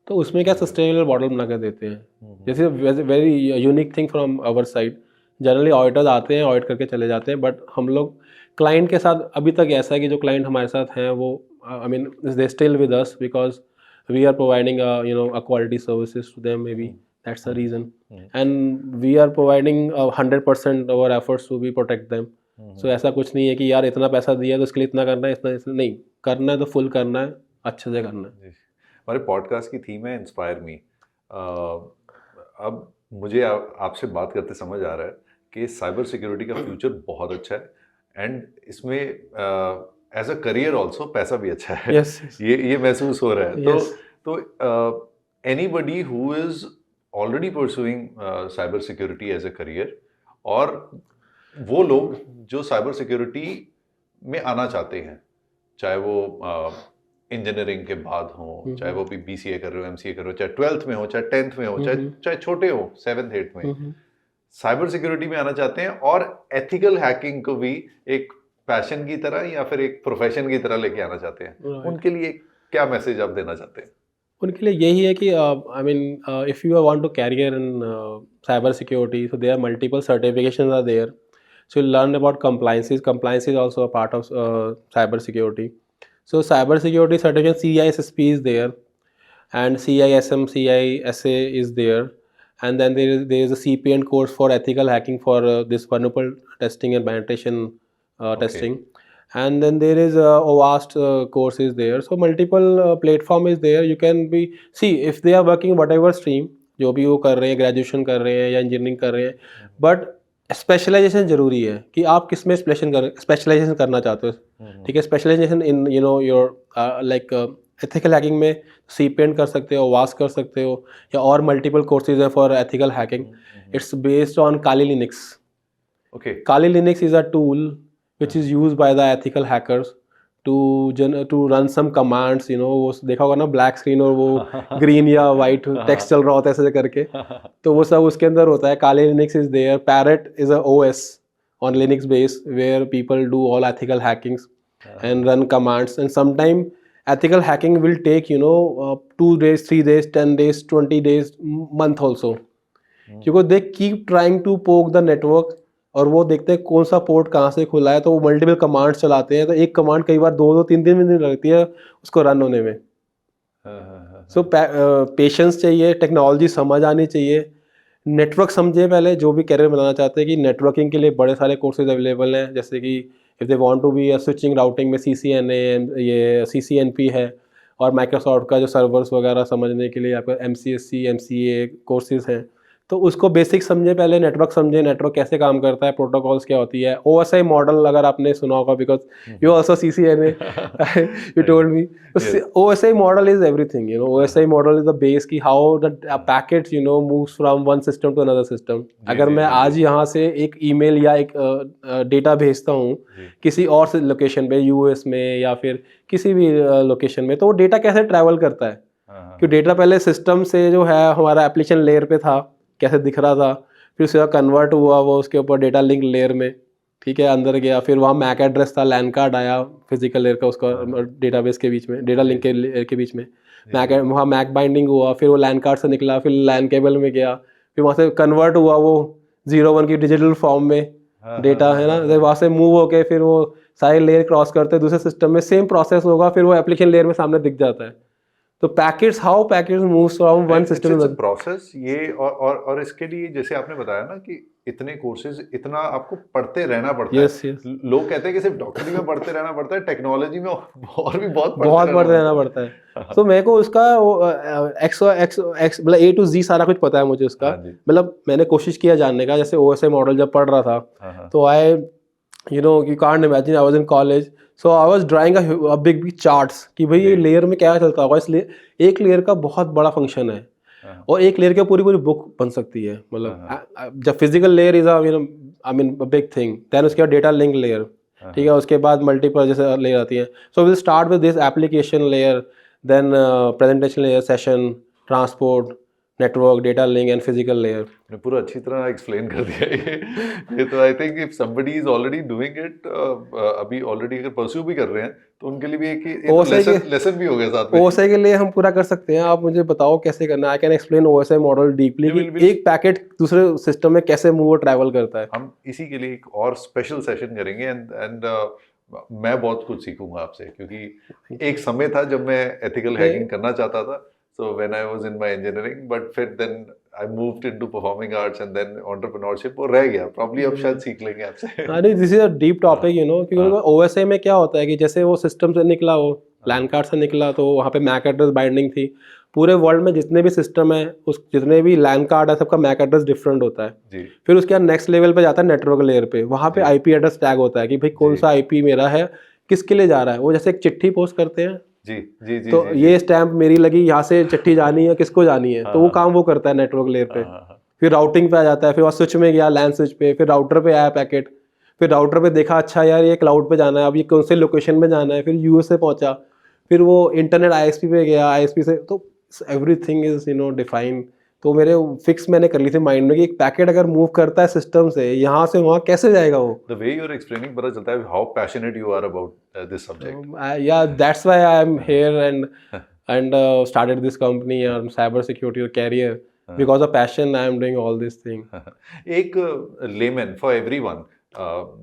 तो उसमें क्या सस्टेनेबल मॉडल बना के देते हैं। जैसे very unique thing from our side, generally auditors आते हैं, ऑडिट करके चले जाते हैं, बट हम लोग क्लाइंट के साथ अभी तक ऐसा है कि जो क्लाइंट हमारे साथ हैं वो I mean they still with us because we are providing a quality services to them, may be that's the reason, and we are providing 100% our efforts to be protect them. So ऐसा कुछ नहीं है कि यार इतना पैसा दिया तो इसके लिए इतना करना है, इतना नहीं करना है, तो फुल करना है, अच्छे से करना है। हमारे पॉडकास्ट की थीम है इंस्पायर मी। अब मुझे आपसे बात करते समझ आ रहा है कि साइबर सिक्योरिटी का फ्यूचर बहुत अच्छा है, एंड इसमें एज अ करियर ऑल्सो पैसा भी अच्छा है। yes, yes. ये महसूस हो रहा है। yes. तो anybody who is already pursuing cyber security as a career, और वो लोग जो साइबर सिक्योरिटी में आना चाहते हैं, चाहे वो इंजीनियरिंग के बाद हो, चाहे वो भी BCA कर रहे हो, MCA कर रहे हो, चाहे 12th में हो, चाहे 10th में हो, चाहे छोटे हो 7th 8th में, साइबर सिक्योरिटी में आना चाहते हैं और एथिकल हैकिंग को भी एक पैशन की तरह या फिर एक प्रोफेशन की तरह लेके आना चाहते हैं, उनके लिए क्या मैसेज आप देना चाहते हैं? उनके लिए यही है कि I mean if you want to career in cyber security, so there multiple certifications are there, so you learn about compliance is also a part of cyber security. So cyber security certification CISSP is there, and CISM CISA is there, and then there is a CPN course for ethical hacking for this vulnerable testing and penetration testing, and then there is a OWASP course is there. So multiple platform is there, you can be see if they are working whatever stream, जो भी वो कर रहे हैं, graduation कर रहे हैं या इंजीनियरिंग कर रहे हैं, बट स्पेशलाइजेशन जरूरी है कि आप किस में स्पेशलाइजेशन करना चाहते हो। ठीक है, specialization in you know your like ethical hacking में CPN कर सकते हो, वास कर सकते हो, या और मल्टीपल कोर्सेज है for ethical hacking. It's based on Kali Linux. Okay. Kali Linux is a tool which is used by the ethical hackers to run some commands, you know, वो देखा होगा ना ब्लैक स्क्रीन और वो green या white text चल रहा होता है ऐसे करके, तो वो सब उसके अंदर होता है। Kali Linux is there, Parrot is a OS on Linux base where people do all ethical hackings and run commands, and sometime ethical hacking will take 2 days, 3 days, 10 days, 20 days, month also, क्योंकि they keep trying to poke the network, और वो देखते हैं कौन सा port कहाँ से खुला है, तो वो मल्टीपल कमांड्स चलाते हैं, तो एक कमांड कई बार 2-3 दिन लगती है उसको रन होने में। सो पेशेंस चाहिए, टेक्नोलॉजी समझ आनी चाहिए, नेटवर्क समझे पहले, जो भी कैरियर बनाना चाहते हैं कि नेटवर्किंग के लिए बड़े सारे कोर्सेज अवेलेबल हैं, जैसे कि if they want to be a switching routing में CCNA, ये CCNP है, और माइक्रोसॉफ्ट का जो सर्वर्स वगैरह समझने के लिए आपका MCSC MCA कोर्सेज हैं। तो उसको बेसिक समझे, पहले नेटवर्क समझे, नेटवर्क कैसे काम करता है, प्रोटोकॉल्स क्या होती है, ओएसआई मॉडल अगर आपने सुना होगा, because you also CCNA, you told me, OSI model is everything, you know, OSI model is the base की how the packets, you know, moves from one system to another system. अगर मैं आज यहाँ से एक ईमेल या एक data भेजता हूँ किसी और लोकेशन पे, यूएस में या फिर किसी भी लोकेशन में, तो वो डेटा कैसे ट्रैवल करता है? क्योंकि डेटा पहले सिस्टम से जो है हमारा एप्लीकेशन लेयर पे था, कैसे दिख रहा था, फिर उसके बाद कन्वर्ट हुआ वो उसके ऊपर डेटा लिंक लेयर में, ठीक है, अंदर गया, फिर वहाँ मैक एड्रेस था, लैन कार्ड आया फिजिकल लेयर का, उसका डेटाबेस के बीच में, डेटा लिंक के लेयर के बीच में मैक, वहाँ मैक बाइंडिंग हुआ, फिर वो लैन कार्ड से निकला, फिर लैन केबल में गया, फिर वहाँ से कन्वर्ट हुआ वो 0-1 की डिजिटल फॉर्म में डेटा, है ना, वहाँ से मूव होके फिर वो सारे लेयर क्रॉस करते दूसरे सिस्टम में, सेम प्रोसेस होगा, फिर वो एप्लीकेशन लेयर में सामने दिख जाता है। तो packets, how packets moves from one system to process ये, और इसके लिए जैसे आपने बताया ना कि इतने कोर्सेज, इतना आपको पढ़ते रहना पड़ता है। लोग कहते हैं कि सिर्फ डॉक्टरी में पढ़ते रहना पड़ता है, टेक्नोलॉजी में और भी बहुत पढ़ते रहना पड़ता है। तो मेरे को उसका मतलब A to Z सारा कुछ पता है मुझे उसका, मतलब मैंने कोशिश किया जानने का, जैसे ओएसआई मॉडल जब पढ़ रहा था तो आई, you know, you can't imagine, I was in college, so I was drawing a big charts कि भाई ये लेयर में क्या चलता होगा, इसलिए एक लेयर का बहुत बड़ा फंक्शन है और एक लेयर के पूरी पूरी बुक बन सकती है, मतलब जब physical layer is I mean big thing, then उसके बाद डेटा लिंक लेयर, ठीक है, उसके बाद मल्टीपल जैसे लेयर आती है। So will start with this application layer, then presentation layer, session, transport, network, data link and physical layer. ने पूरा अच्छी तरह एक्सप्लेन कर दिया ये तो I think if somebody is already doing it, अभी ऑलरेडी अगर परस्यू भी कर रहे हैं तो उनके लिए भी एक लेसन भी हो गया साथ में। ओएसआई के लिए हम पूरा कर सकते हैं, आप मुझे बताओ कैसे करना है। I can explain OSI model deeply, एक पैकेट दूसरे सिस्टम में कैसे मूव और ट्रैवल करता है। हम इसी के लिए एक और स्पेशल सेशन करेंगे एंड मैं बहुत कुछ सीखूंगा आपसे, क्योंकि एक समय था जब मैं एथिकल हैकिंग करना चाहता था, so when I was in my engineering, but फिर then I moved into performing arts and then entrepreneurship, वो रह गया, probably अब शायद सीख लेंगे आपसे। हाँ नहीं, this is a deep topic, you know, क्योंकि OSI में क्या होता है कि जैसे वो सिस्टम से निकला, वो लैन कार्ड से निकला, तो वहाँ पे मैक एड्रेस बाइंडिंग थी। पूरे वर्ल्ड में जितने भी सिस्टम है, उस जितने भी लैन कार्ड है, सबका मैक एड्रेस डिफरेंट होता है जी। फिर उसके बाद नेक्स्ट लेवल पे जाता है नेटवर्क लेयर पे, वहाँ पे IP एड्रेस टैग होता है कि भाई कौन सा IP मेरा है, किसके लिए जा रहा है। वो जैसे एक चिट्ठी पोस्ट करते हैं जी जी जी, तो ये स्टैंप मेरी लगी, यहाँ से चिट्ठी जानी है, किसको जानी है, तो वो काम वो करता है नेटवर्क लेयर पे। फिर राउटिंग पे आ जाता है, फिर वहाँ स्विच में गया, लैन स्विच पे, फिर राउटर पे आया पैकेट, फिर राउटर पे देखा अच्छा यार ये क्लाउड पे जाना है, अब ये कौन से लोकेशन में जाना है, फिर यूएस से पहुंचा, फिर वो इंटरनेट ISP पे गया, ISP से, तो everything is you know define. तो मेरे फिक्स मैंने कर ली थी माइंड में कि एक पैकेट अगर मूव करता है सिस्टम से, यहाँ से वहाँ कैसे जाएगा वो। The way you're explaining पता चलता है how passionate you are about this subject. Yeah, that's why I'm here and started this company on cyber security or career, because of passion I am doing all these things. एक layman for everyone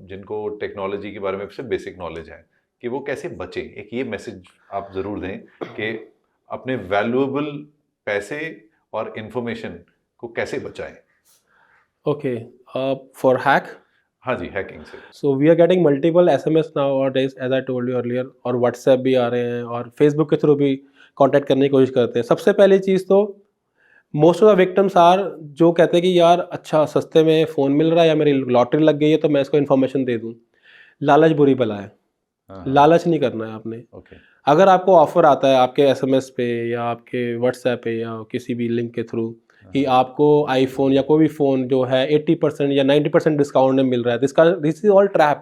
जिनको technology के बारे में सिर्फ basic knowledge है कि वो कैसे बचे, एक ये मैसेज आप जरूर दें कि अपने वैल्यूएबल पैसे और इंफॉर्मेशन को कैसे बचाएं। ओके, फॉर हैक, हाँ जी, हैकिंग से। So we are getting multiple SMS nowadays, as I told you earlier, और व्हाट्सएप भी आ रहे हैं और फेसबुक के थ्रू भी कांटेक्ट करने की कोशिश करते हैं। सबसे पहली चीज़ तो most of the victims are जो कहते हैं कि यार अच्छा सस्ते में फ़ोन मिल रहा है या मेरी लॉटरी लग गई है तो मैं इसको इन्फॉर्मेशन दे दूँ। लालच बुरी बला है, लालच नहीं करना है आपने। अगर आपको ऑफर आता है आपके SMS पे या आपके व्हाट्सएप पे या किसी भी लिंक के थ्रू कि आपको आईफोन या कोई भी फ़ोन जो है 80% या 90% डिस्काउंट में मिल रहा है, दिस इज ऑल ट्रैप।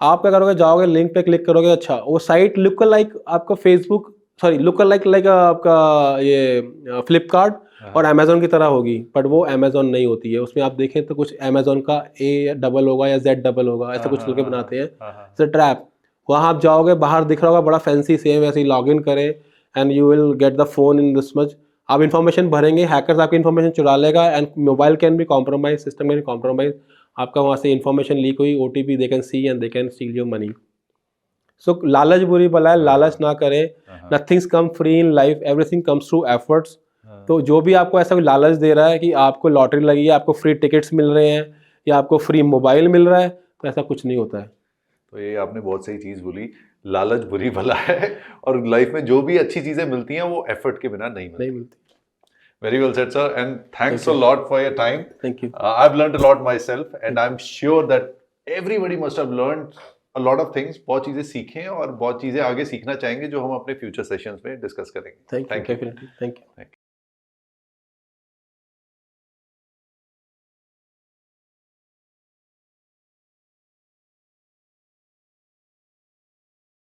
आप क्या करोगे, जाओगे लिंक पे क्लिक करोगे, अच्छा वो साइट लुक लाइक आपका फेसबुक, सॉरी लुक लाइक आपका ये फ्लिपकार्ट और अमेजोन की तरह होगी, बट वो अमेजोन नहीं होती है। उसमें आप देखें तो कुछ अमेजोन का A डबल होगा या Z डबल होगा, ऐसा कुछ करके बनाते हैं, इट्स अ ट्रैप। वहाँ आप जाओगे, बाहर दिख रहा होगा बड़ा फैंसी, सेम ऐसे ही लॉग इन करें and you will get the phone in this much. आप इन्फॉर्मेशन भरेंगे, हैकर्स आपकी इन्फॉर्मेशन चुरा लेगा and mobile can be compromise, system can be compromise. आपका वहाँ से इन्फॉर्मेशन लीक हुई, OTP they can see and they can steal your money. So लालच बुरी बला है, लालच ना करें। Nothings come free in life, everything comes through efforts. तो जो भी आपको ऐसा कोई लालच दे रहा है कि आपको लॉटरी लगी है, आपको फ्री टिकट्स मिल रहे हैं या आपको फ्री मोबाइल मिल रहा है, तो ऐसा कुछ नहीं होता है। तो ये आपने बहुत सही चीज़ बोली, लालच बुरी भला है और लाइफ में जो भी अच्छी चीज़ें मिलती हैं वो एफर्ट के बिना नहीं मिलती। Very well said, sir. And thanks Thank a lot for your time. Thank you. I've learned a lot myself, and I'm sure that everybody must have learned a lot of things. बहुत चीजें सीखे हैं और बहुत चीजें आगे सीखना चाहेंगे जो हम अपने फ्यूचर सेशंस में डिस्कस करेंगे. Thank you. Thank you. Definitely. Thank you.